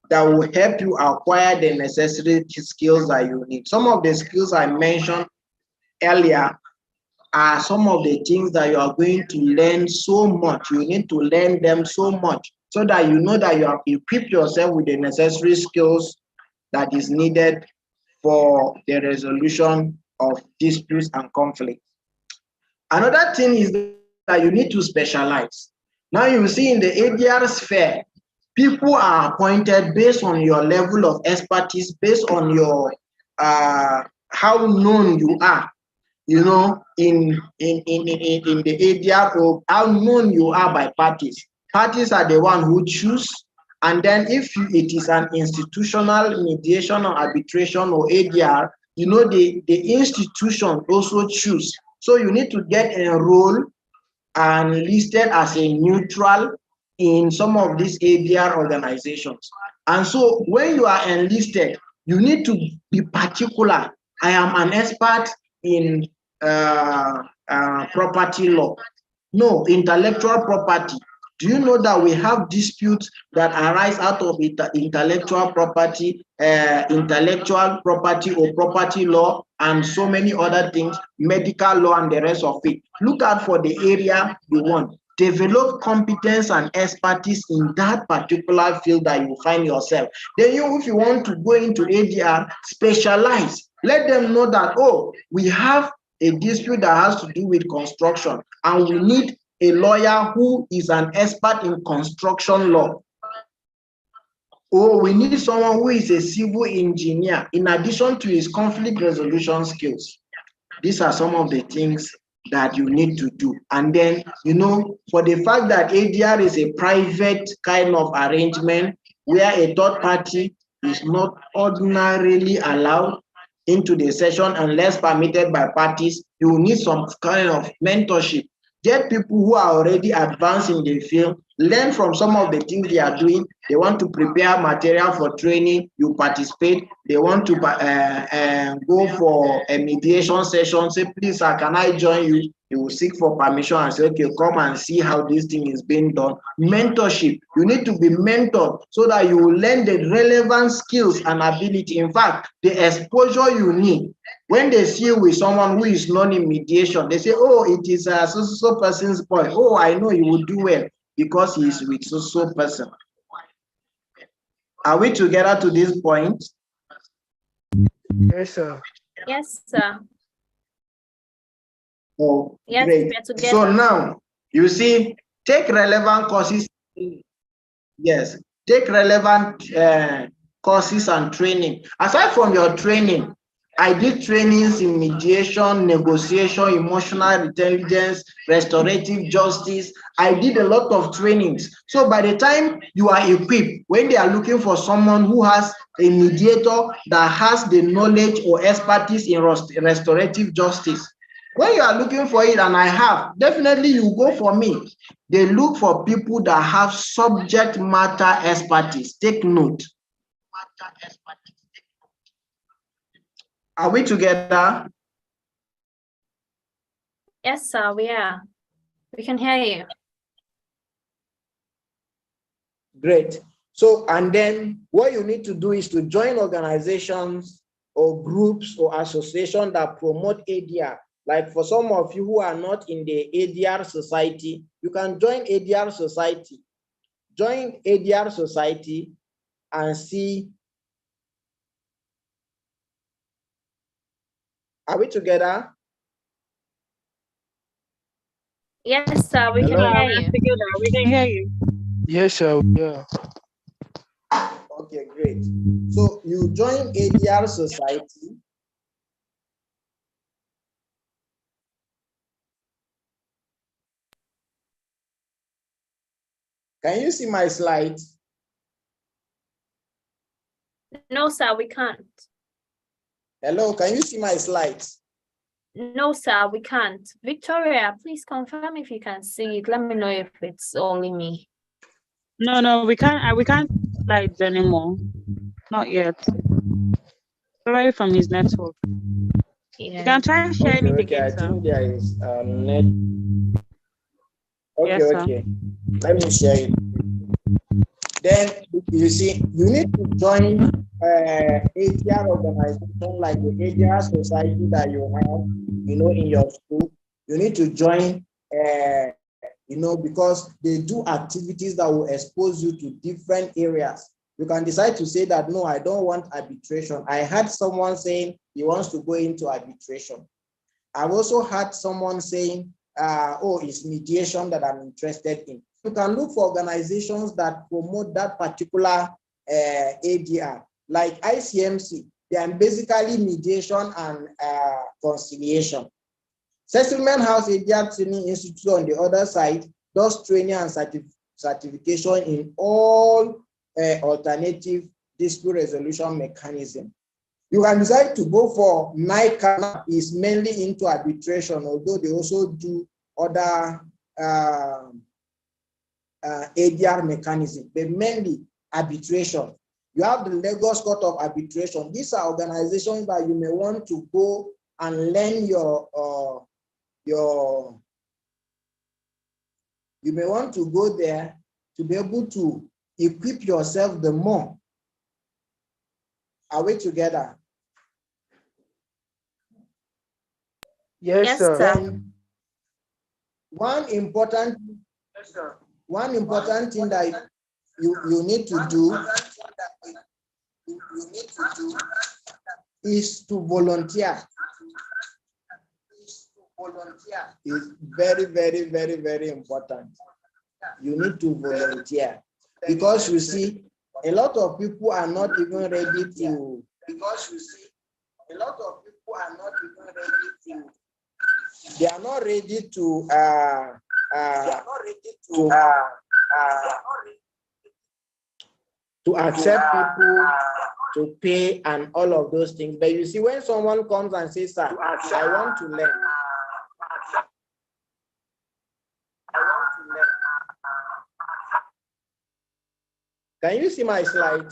that will help you acquire the necessary skills that you need. Some of the skills I mentioned earlier are some of the things that you are going to learn so much. You need to learn them so much so that you know that you have equipped yourself with the necessary skills that is needed for the resolution of disputes and conflicts. Another thing is that you need to specialize. Now you see in the ADR sphere, people are appointed based on your level of expertise, based on your how known you are, in the ADR, or how known you are by parties. Parties are the one who choose, and then if it is an institutional mediation or arbitration or ADR, the institution also choose. So you need to get enrolled and listed as a neutral in some of these ADR organizations. And so when you are enlisted, you need to be particular. I am an expert in property law. No, intellectual property. Do you know that we have disputes that arise out of intellectual property or property law, and so many other things, medical law and the rest of it? Look out for the area you want. Develop competence and expertise in that particular field that you find yourself. Then if you want to go into ADR, specialize. Let them know that, oh, we have a dispute that has to do with construction, and we need a lawyer who is an expert in construction law. Or we need someone who is a civil engineer in addition to his conflict resolution skills. These are some of the things that you need to do. And then, for the fact that ADR is a private kind of arrangement where a third party is not ordinarily allowed into the session unless permitted by parties, you need some kind of mentorship. Get people who are already advanced in the field, learn from some of the things they are doing. They want to prepare material for training, you participate. They want to go for a mediation session, say, please, sir, can I join you? You will seek for permission and say, okay, come and see how this thing is being done. Mentorship, you need to be mentored so that you will learn the relevant skills and ability. In fact, the exposure you need. When they see you with someone who is known in mediation, they say, oh, it is a so person's boy. Oh, I know you will do well because he is with so person. Are we together to this point? Yes, sir. Yes, sir. Oh, Yes, great. we're together. So now, you see, take relevant courses. Yes, take relevant courses and training. Aside from your training, I did trainings in mediation, negotiation, emotional intelligence, restorative justice. I did a lot of trainings. So by the time you are equipped, when they are looking for someone who has a mediator that has the knowledge or expertise in restorative justice, when you are looking for it, and I have, definitely you go for me. They look for people that have subject matter expertise. Take note. Are we together? Yes, sir, we are. We can hear you. Great. So, and then what you need to do is to join organizations or groups or associations that promote ADR. Like for some of you who are not in the ADR Society, you can join ADR Society. Join ADR Society and see. Are we together? Yes, sir, we Hello? can hear you. Together, we can hear you. Yes, sir. Yeah. Okay, great. So you join ADR Society. Can you see my slides? No, sir, we can't. Hello, can you see my slides? No, sir, we can't. Victoria, please confirm if you can see it. Let me know if it's only me. No, we can't slides anymore. Not yet. Sorry from his network. Yeah. You can try sharing it again, I sir. think there is net. Okay, Yes, sir. okay. Let me share it. Then you see, you need to join ADR organization like the ADR Society that you have, in your school. You need to join, because they do activities that will expose you to different areas. You can decide to say that, no, I don't want arbitration. I had someone saying he wants to go into arbitration. I've also had someone saying, it's mediation that I'm interested in. You can look for organizations that promote that particular ADR, like ICMC. They are basically mediation and conciliation. Settlement House ADR Training Institute, on the other side, does training and certification in all alternative dispute resolution mechanism. You can decide to go for NICA, is mainly into arbitration, although they also do other ADR mechanism, but mainly arbitration. You have the Lagos Court of Arbitration. These are organizations that you may want to go and learn you may want to go there to be able to equip yourself the more. Are we together? Yes, sir. Then one important thing that you need to do is to volunteer. Is very, very, very, very important. You need to volunteer, because you see, a lot of people are not even ready to. They are not ready to accept people to pay and all of those things. But you see, when someone comes and says, sir, I want to learn. Can you see my slide?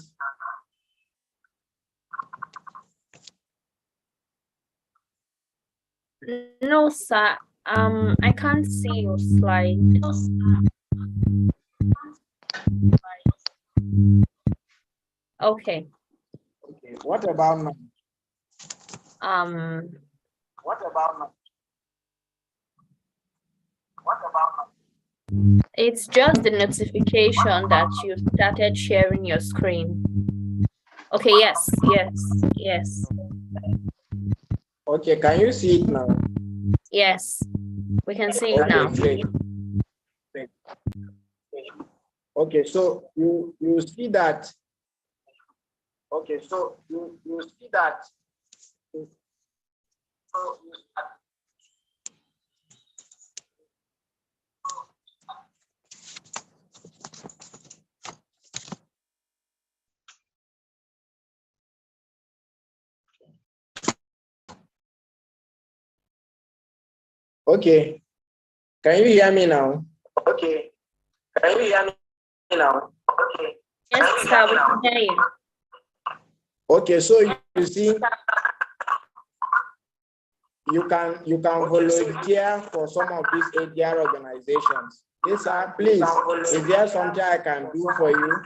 No, sir. I can't see your slide. Okay. Okay. What about now? What about now? It's just the notification that you started sharing your screen. Okay, yes. Okay, can you see it now? Yes, we can see it now. Great. Okay, so you see that. Okay, so you see that. Okay, can you hear me now? Okay, can you hear me now? Okay. Yes, sir, we can hear you. Okay, so you see, you can volunteer for some of these ADR organizations. Yes, sir, please, is there something I can do for you?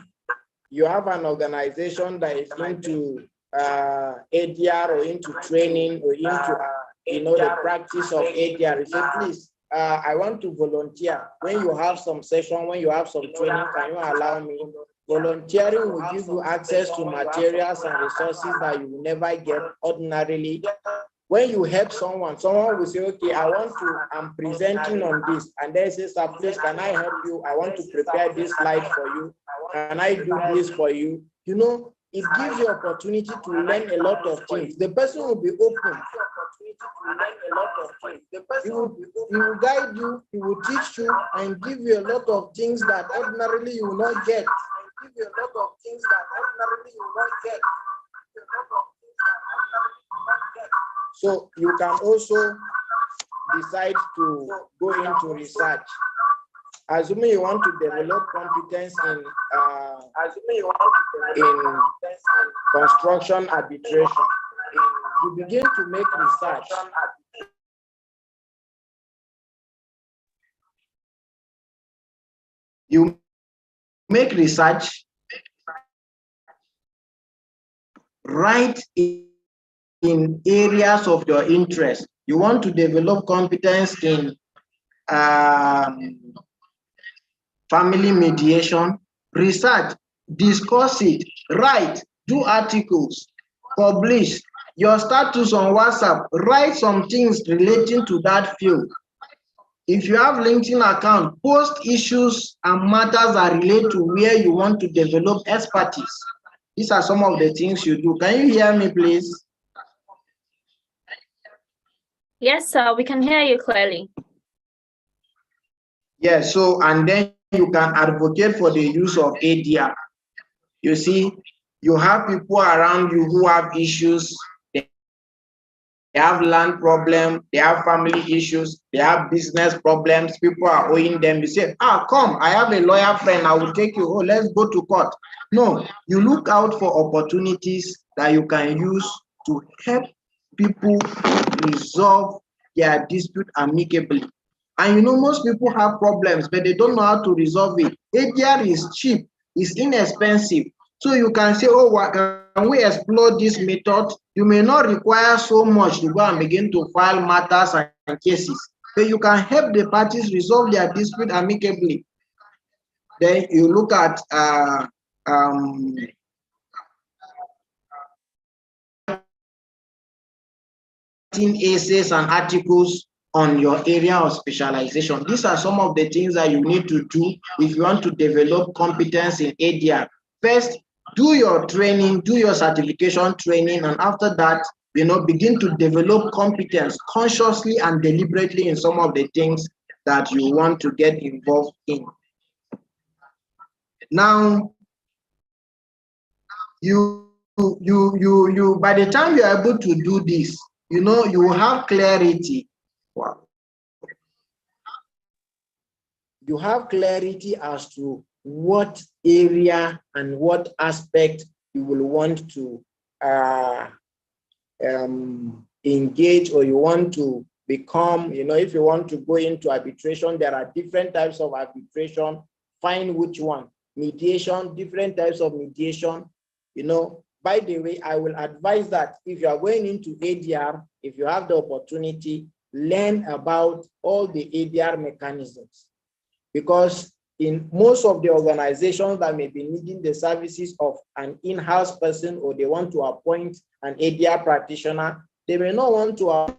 You have an organization that is into ADR or into training or into the practice of ADR. You say, please, I want to volunteer. When you have some session, when you have some training, can you allow me? Volunteering will give you access to materials and resources that you will never get ordinarily. When you help someone will say, okay, I'm presenting on this. And they say, sir, please, can I help you? I want to prepare this slide for you. Can I do this for you? You know, it gives you opportunity to learn a lot of things. The person will be open. He will guide you, he will teach you, and give you a lot of things that ordinarily you will not get. So you can also decide to go into research. Assuming you want to develop competence in construction arbitration, you begin to make research. You make research right in areas of your interest. You want to develop competence in family mediation, research, discuss it, write, do articles, publish your status on WhatsApp, write some things relating to that field. If you have LinkedIn account, post issues and matters that relate to where you want to develop expertise. These are some of the things you do. Can you hear me, please? Yes, sir, we can hear you clearly. Yes, so, and then you can advocate for the use of ADR. You see, you have people around you who have issues. They have land problem, they have family issues, they have business problems, people are owing them. You say, come, I have a lawyer friend, I will take you, let's go to court. No, you look out for opportunities that you can use to help people resolve their dispute amicably. And you know, most people have problems, but they don't know how to resolve it. ADR is cheap, it's inexpensive. So you can say, can we explore this method? You may not require so much to go and begin to file matters and cases, but you can help the parties resolve their dispute amicably. Then you look at essays and articles on your area of specialization. These are some of the things that you need to do if you want to develop competence in ADR. First, do your training, do your certification training, and after that, begin to develop competence consciously and deliberately in some of the things that you want to get involved in. Now, by the time you are able to do this, you will have clarity. Wow. You have clarity as to what area and what aspect you will want to engage, or you want to become. If you want to go into arbitration, there are different types of arbitration. Find which one. Mediation, different types of mediation. By the way, I will advise that if you are going into ADR, if you have the opportunity, learn about all the ADR mechanisms. Because in most of the organizations that may be needing the services of an in-house person, or they want to appoint an ADR practitioner, They may not want to.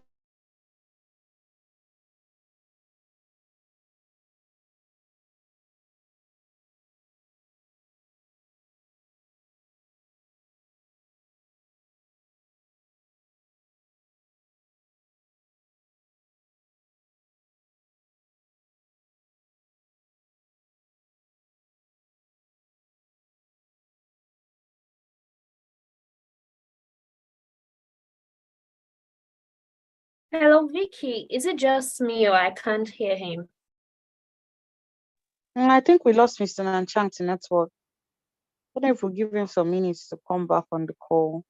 Hello, Vicky. Is it just me or I can't hear him? I think we lost Mr. Nanchang to network. I don't know if we'll give him some minutes to come back on the call.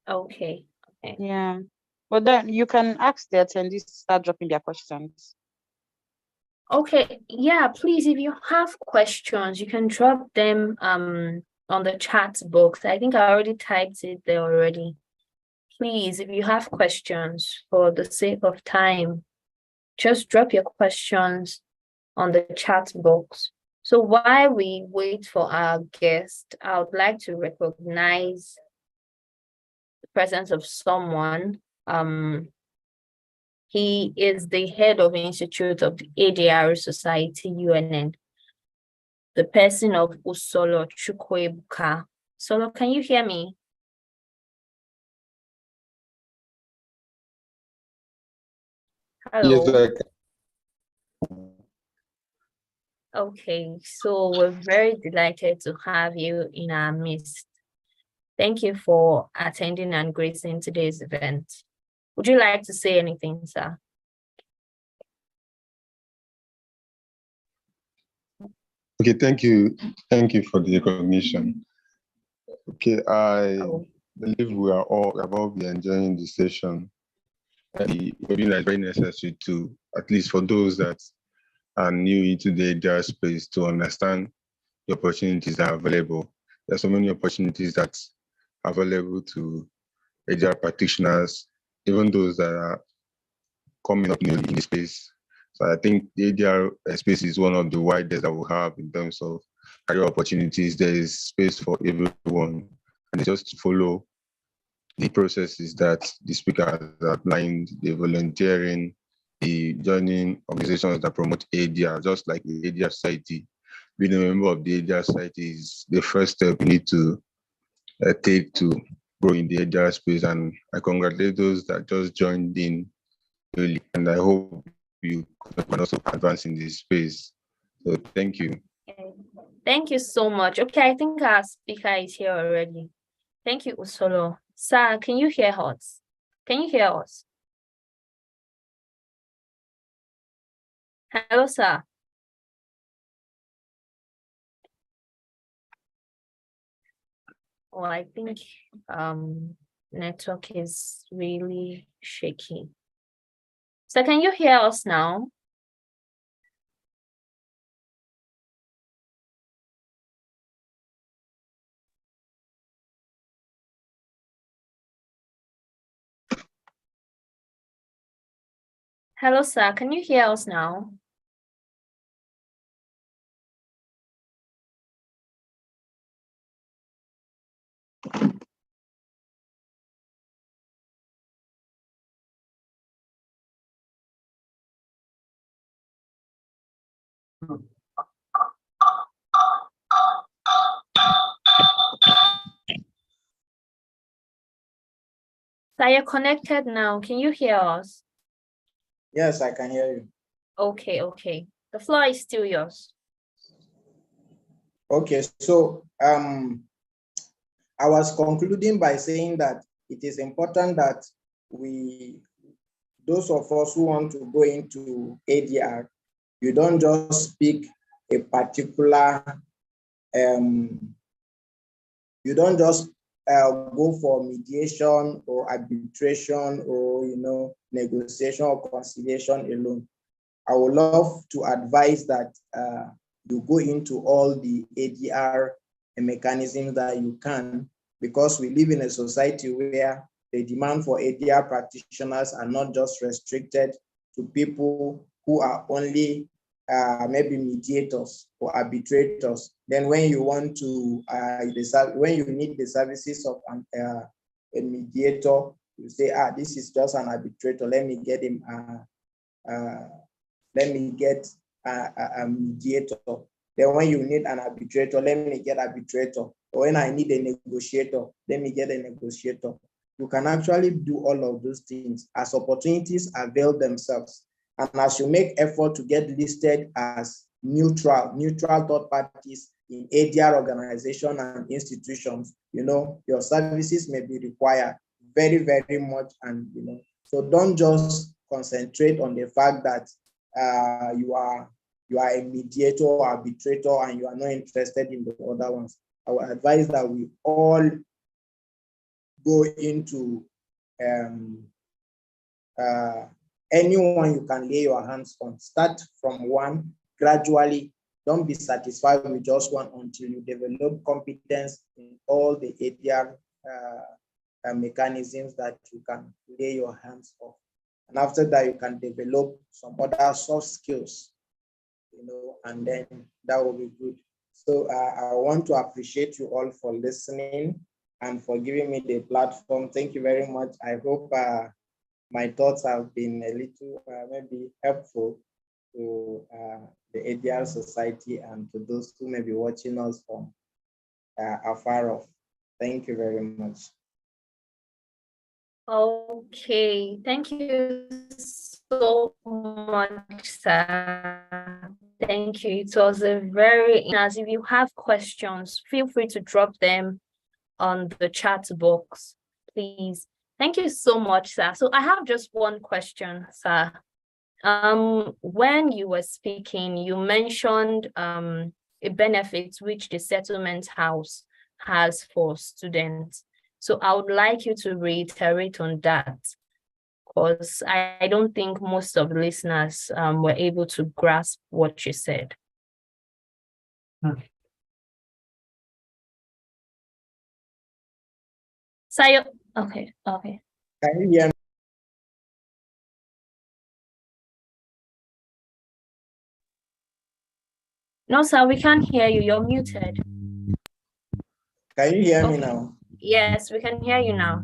Okay. Okay. Yeah. But then you can ask the attendees to start dropping their questions. Okay. Yeah, please, if you have questions, you can drop them on the chat box. I think I already typed it there already. Please, if you have questions, for the sake of time, just drop your questions on the chat box. So while we wait for our guest, I would like to recognize the presence of someone. He is the head of Institute of the ADR Society, UNN, the person of Usolo Chukwebuka. Solo, can you hear me? Hello. Yes, I can. Okay, so we're very delighted to have you in our midst. Thank you for attending and gracing today's event. Would you like to say anything, sir? Okay, thank you. Thank you for the recognition. Okay, I believe we have all been enjoying the session. The webinar is very necessary to, at least for those that are new into the ADR space, to understand the opportunities that are available. There are so many opportunities that are available to ADR practitioners, even those that are coming up newly in the space. So I think the ADR space is one of the widest that we have in terms of career opportunities. There is space for everyone, and just follow the processes that the speaker has outlined, the volunteering, the joining organizations that promote ADR, just like the ADR Society. Being a member of the ADR Society is the first step you need to take to grow in the ADR space. And I congratulate those that just joined in early, and I hope you can also advance in this space. So thank you. Okay. Thank you so much. Okay, I think our speaker is here already. Thank you, Usolo. Sir, can you hear us? Can you hear us? Hello, sir. Oh, I think network is really shaky. So can you hear us now? Hello, sir. Can you hear us now? So you're connected now. Can you hear us? Yes, I can hear you. Okay, okay. The floor is still yours. Okay, so I was concluding by saying that it is important that those of us who want to go into ADR, you don't just pick a particular, you don't just go for mediation or arbitration or negotiation or conciliation alone. I would love to advise that you go into all the ADR mechanisms that you can, because we live in a society where the demand for ADR practitioners are not just restricted to people who are only maybe mediators or arbitrators. Then when you want to, when you need the services of a mediator, You say, this is just an arbitrator. Let me get him. Let me get a mediator. Then when you need an arbitrator, let me get arbitrator. Or when I need a negotiator, let me get a negotiator. You can actually do all of those things as opportunities avail themselves. And as you make effort to get listed as neutral third parties in ADR organization and institutions, your services may be required very, very much. And, so don't just concentrate on the fact that you are a mediator or arbitrator and you are not interested in the other ones. I would advise that we all go into anyone you can lay your hands on. Start from one gradually. Don't be satisfied with just one until you develop competence in all the ADR mechanisms that you can lay your hands on. And after that, you can develop some other soft skills, and then that will be good. So I want to appreciate you all for listening and for giving me the platform. Thank you very much. I hope my thoughts have been a little maybe helpful to the ADR Society and to those who may be watching us from afar off. Thank you very much. Okay, thank you so much, sir. Thank you. It was a very, as if you have questions, feel free to drop them on the chat box, please. Thank you so much, sir. So I have just one question, sir. When you were speaking, you mentioned a benefit which the settlement house has for students. So I would like you to reiterate on that, because I don't think most of the listeners were able to grasp what you said. Sayo, okay. Can you hear me? No, sir, we can't hear you. You're muted. Can you hear me now? Yes, we can hear you now.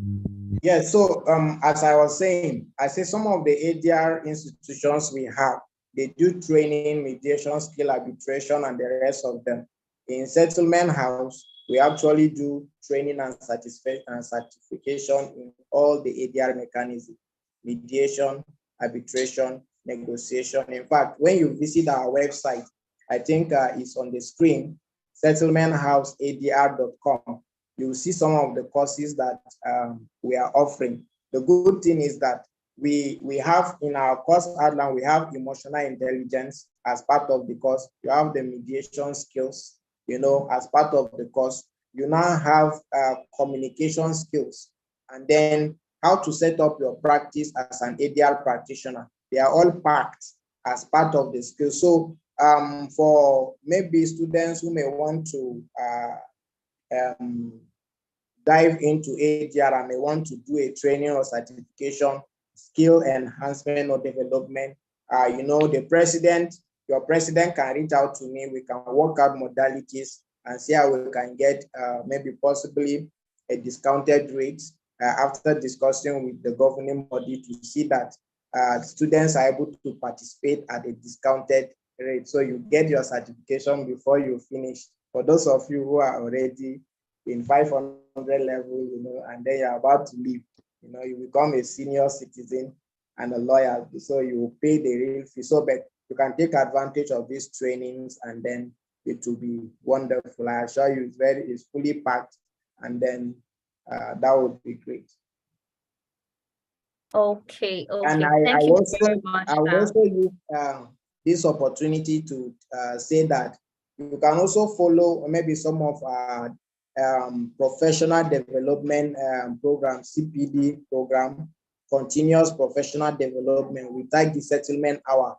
Yes, so as I was saying, I say some of the ADR institutions we have, they do training, mediation, skill arbitration, and the rest of them. In Settlement House, we actually do training and certification in all the ADR mechanisms, mediation, arbitration, negotiation. In fact, when you visit our website, I think it's on the screen, settlementhouseadr.com. You'll see some of the courses that we are offering. The good thing is that we have in our course outline, we have emotional intelligence as part of the course. You have the mediation skills, as part of the course. You now have communication skills, and then how to set up your practice as an ADR practitioner. They are all packed as part of the skills. So for maybe students who may want to dive into ADR and may want to do a training or certification, skill enhancement or development, your president can reach out to me. We can work out modalities and see how we can get maybe possibly a discounted rate after discussing with the governing body to see that students are able to participate at a discounted rate. So you get your certification before you finish. For those of you who are already in 500 level, and then you're about to leave, you become a senior citizen and a lawyer, so you pay the real fee. So but you can take advantage of these trainings, and then it will be wonderful. I assure you, it's fully packed, and then that would be great. Okay. And I also use this opportunity to say that you can also follow maybe some of our professional development program, CPD program, continuous professional development. We take the settlement hour.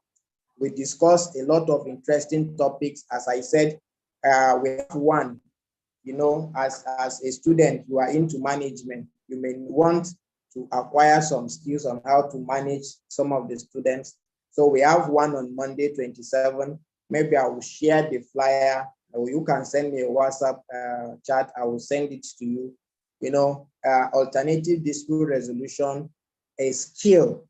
We discuss a lot of interesting topics. As I said, we have one, as a student, you are into management. You may want to acquire some skills on how to manage some of the students. So we have one on Monday, 27. Maybe I will share the flyer, or you can send me a WhatsApp chat. I will send it to you. alternative dispute resolution a skill,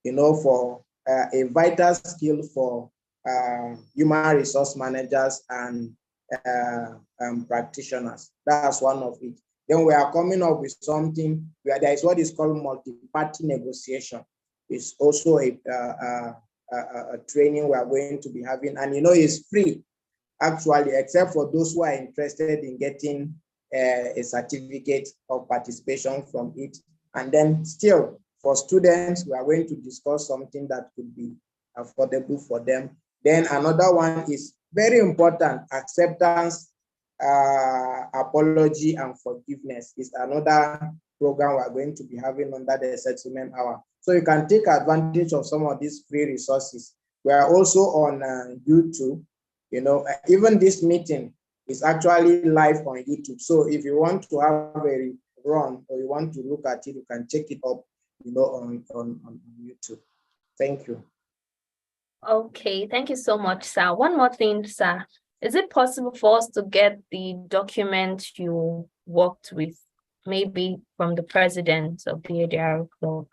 for a vital skill for human resource managers and practitioners. That's one of it. Then we are coming up with something where there is what is called multi-party negotiation. It's also a training we are going to be having, and it's free actually, except for those who are interested in getting a certificate of participation from it. And then still, for students, we are going to discuss something that could be affordable for them. Then another one is very important, acceptance, apology, and forgiveness is another program we are going to be having under the settlement hour. So you can take advantage of some of these free resources. We are also on YouTube. Even this meeting is actually live on YouTube. So if you want to have a run or you want to look at it, you can check it up, on YouTube. Thank you. Okay, thank you so much, sir. One more thing, sir. Is it possible for us to get the document you worked with, maybe from the president of the ADR Club?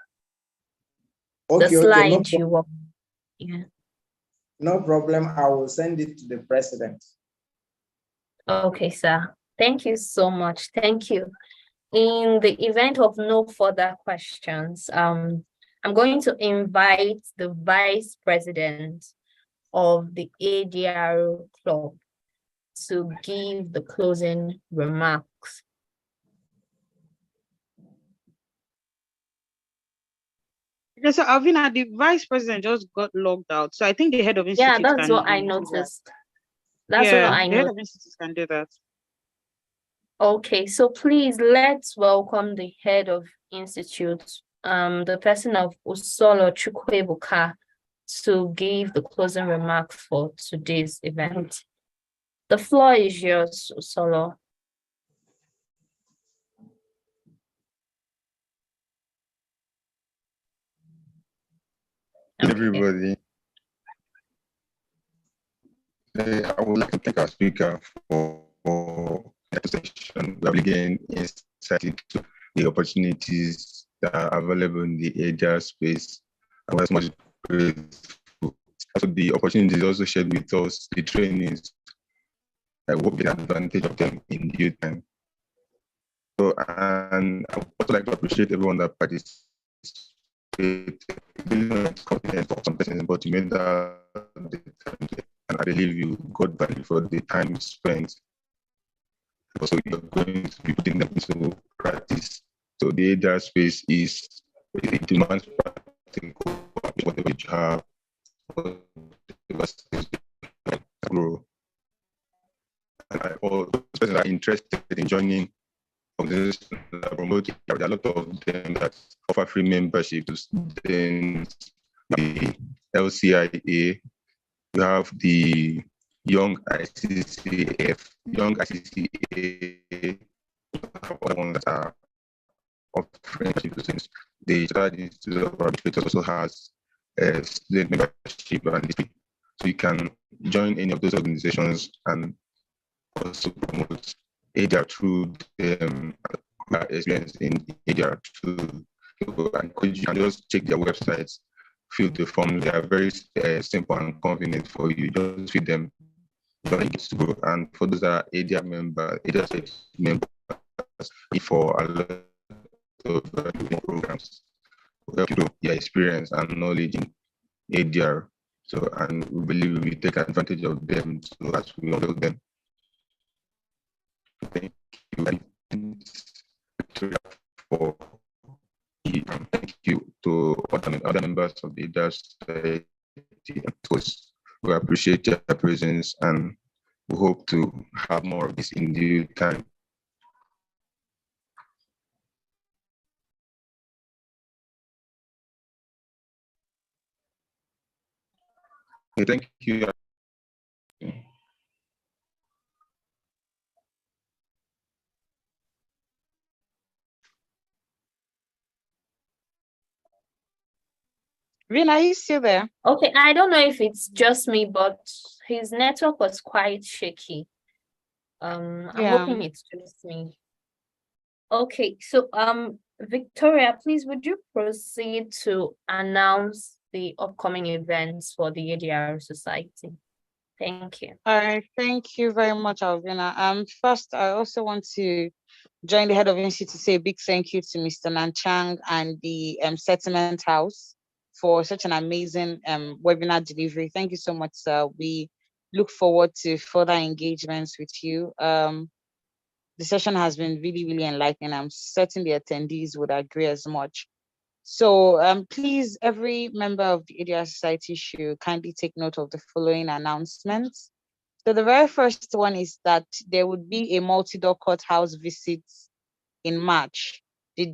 Okay, the slide you worked. Yeah. No problem. I will send it to the president. Okay, sir. Thank you so much. Thank you. In the event of no further questions, I'm going to invite the vice president of the ADR Club to give the closing remarks. Okay, so Alvina, the vice president just got logged out. So I think the head of institute Yeah, that's what I noticed. That's what I noticed. The head of institute can do that. Okay, so please let's welcome the head of institute, the person of Usolo Chukwebuka, to give the closing remarks for today's event. The floor is yours, Usolo. Okay. Everybody, I would like to thank our speaker for the session. We are again insight into the opportunities that are available in the ADR space. I was much grateful. Also, the opportunities also shared with us the trainings. I will get advantage of them in due time. So, and I would also like to appreciate everyone that participated. Confidence for some persons, but you made that the time, and I believe you got value for the time spent. Also, you're going to be putting them into practice. So the ADR space is it demands practical, whatever you have, grow. And all those persons are interested in joining organizations that promote. There are a lot of them that offer free membership to students. The LCIA, you have the Young ICCF, Young ICCA, other ones that are offering membership to students. The SHATI Institute of Arbitrators also has a student membership, and so you can join any of those organizations and also promote ADR through experience in ADR too. You can just check their websites, fill the forms. They are very simple and convenient for you. Just fill them, don't get to go. And for those that are ADR members, for a lot of programs, will help you know their experience and knowledge in ADR. So, and we believe we take advantage of them so as we know them. Thank you. Thank you to other members of the ADR Society. We appreciate your presence and we hope to have more of this in due time. Okay, thank you. Rina, are you still there? Okay, I don't know if it's just me, but his network was quite shaky. I'm hoping it's just me. Okay, so Victoria, please would you proceed to announce the upcoming events for the ADR Society? Thank you. All right, thank you very much, Alvina. First, I also want to join the head of institute to say a big thank you to Mr. Nanchang and the Settlement House for such an amazing webinar delivery. Thank you so much, sir. We look forward to further engagements with you. The session has been really, really enlightening. I'm certain the attendees would agree as much. So please, every member of the ADR Society should kindly take note of the following announcements. So the very first one is that there would be a multi-door courthouse visit in March. The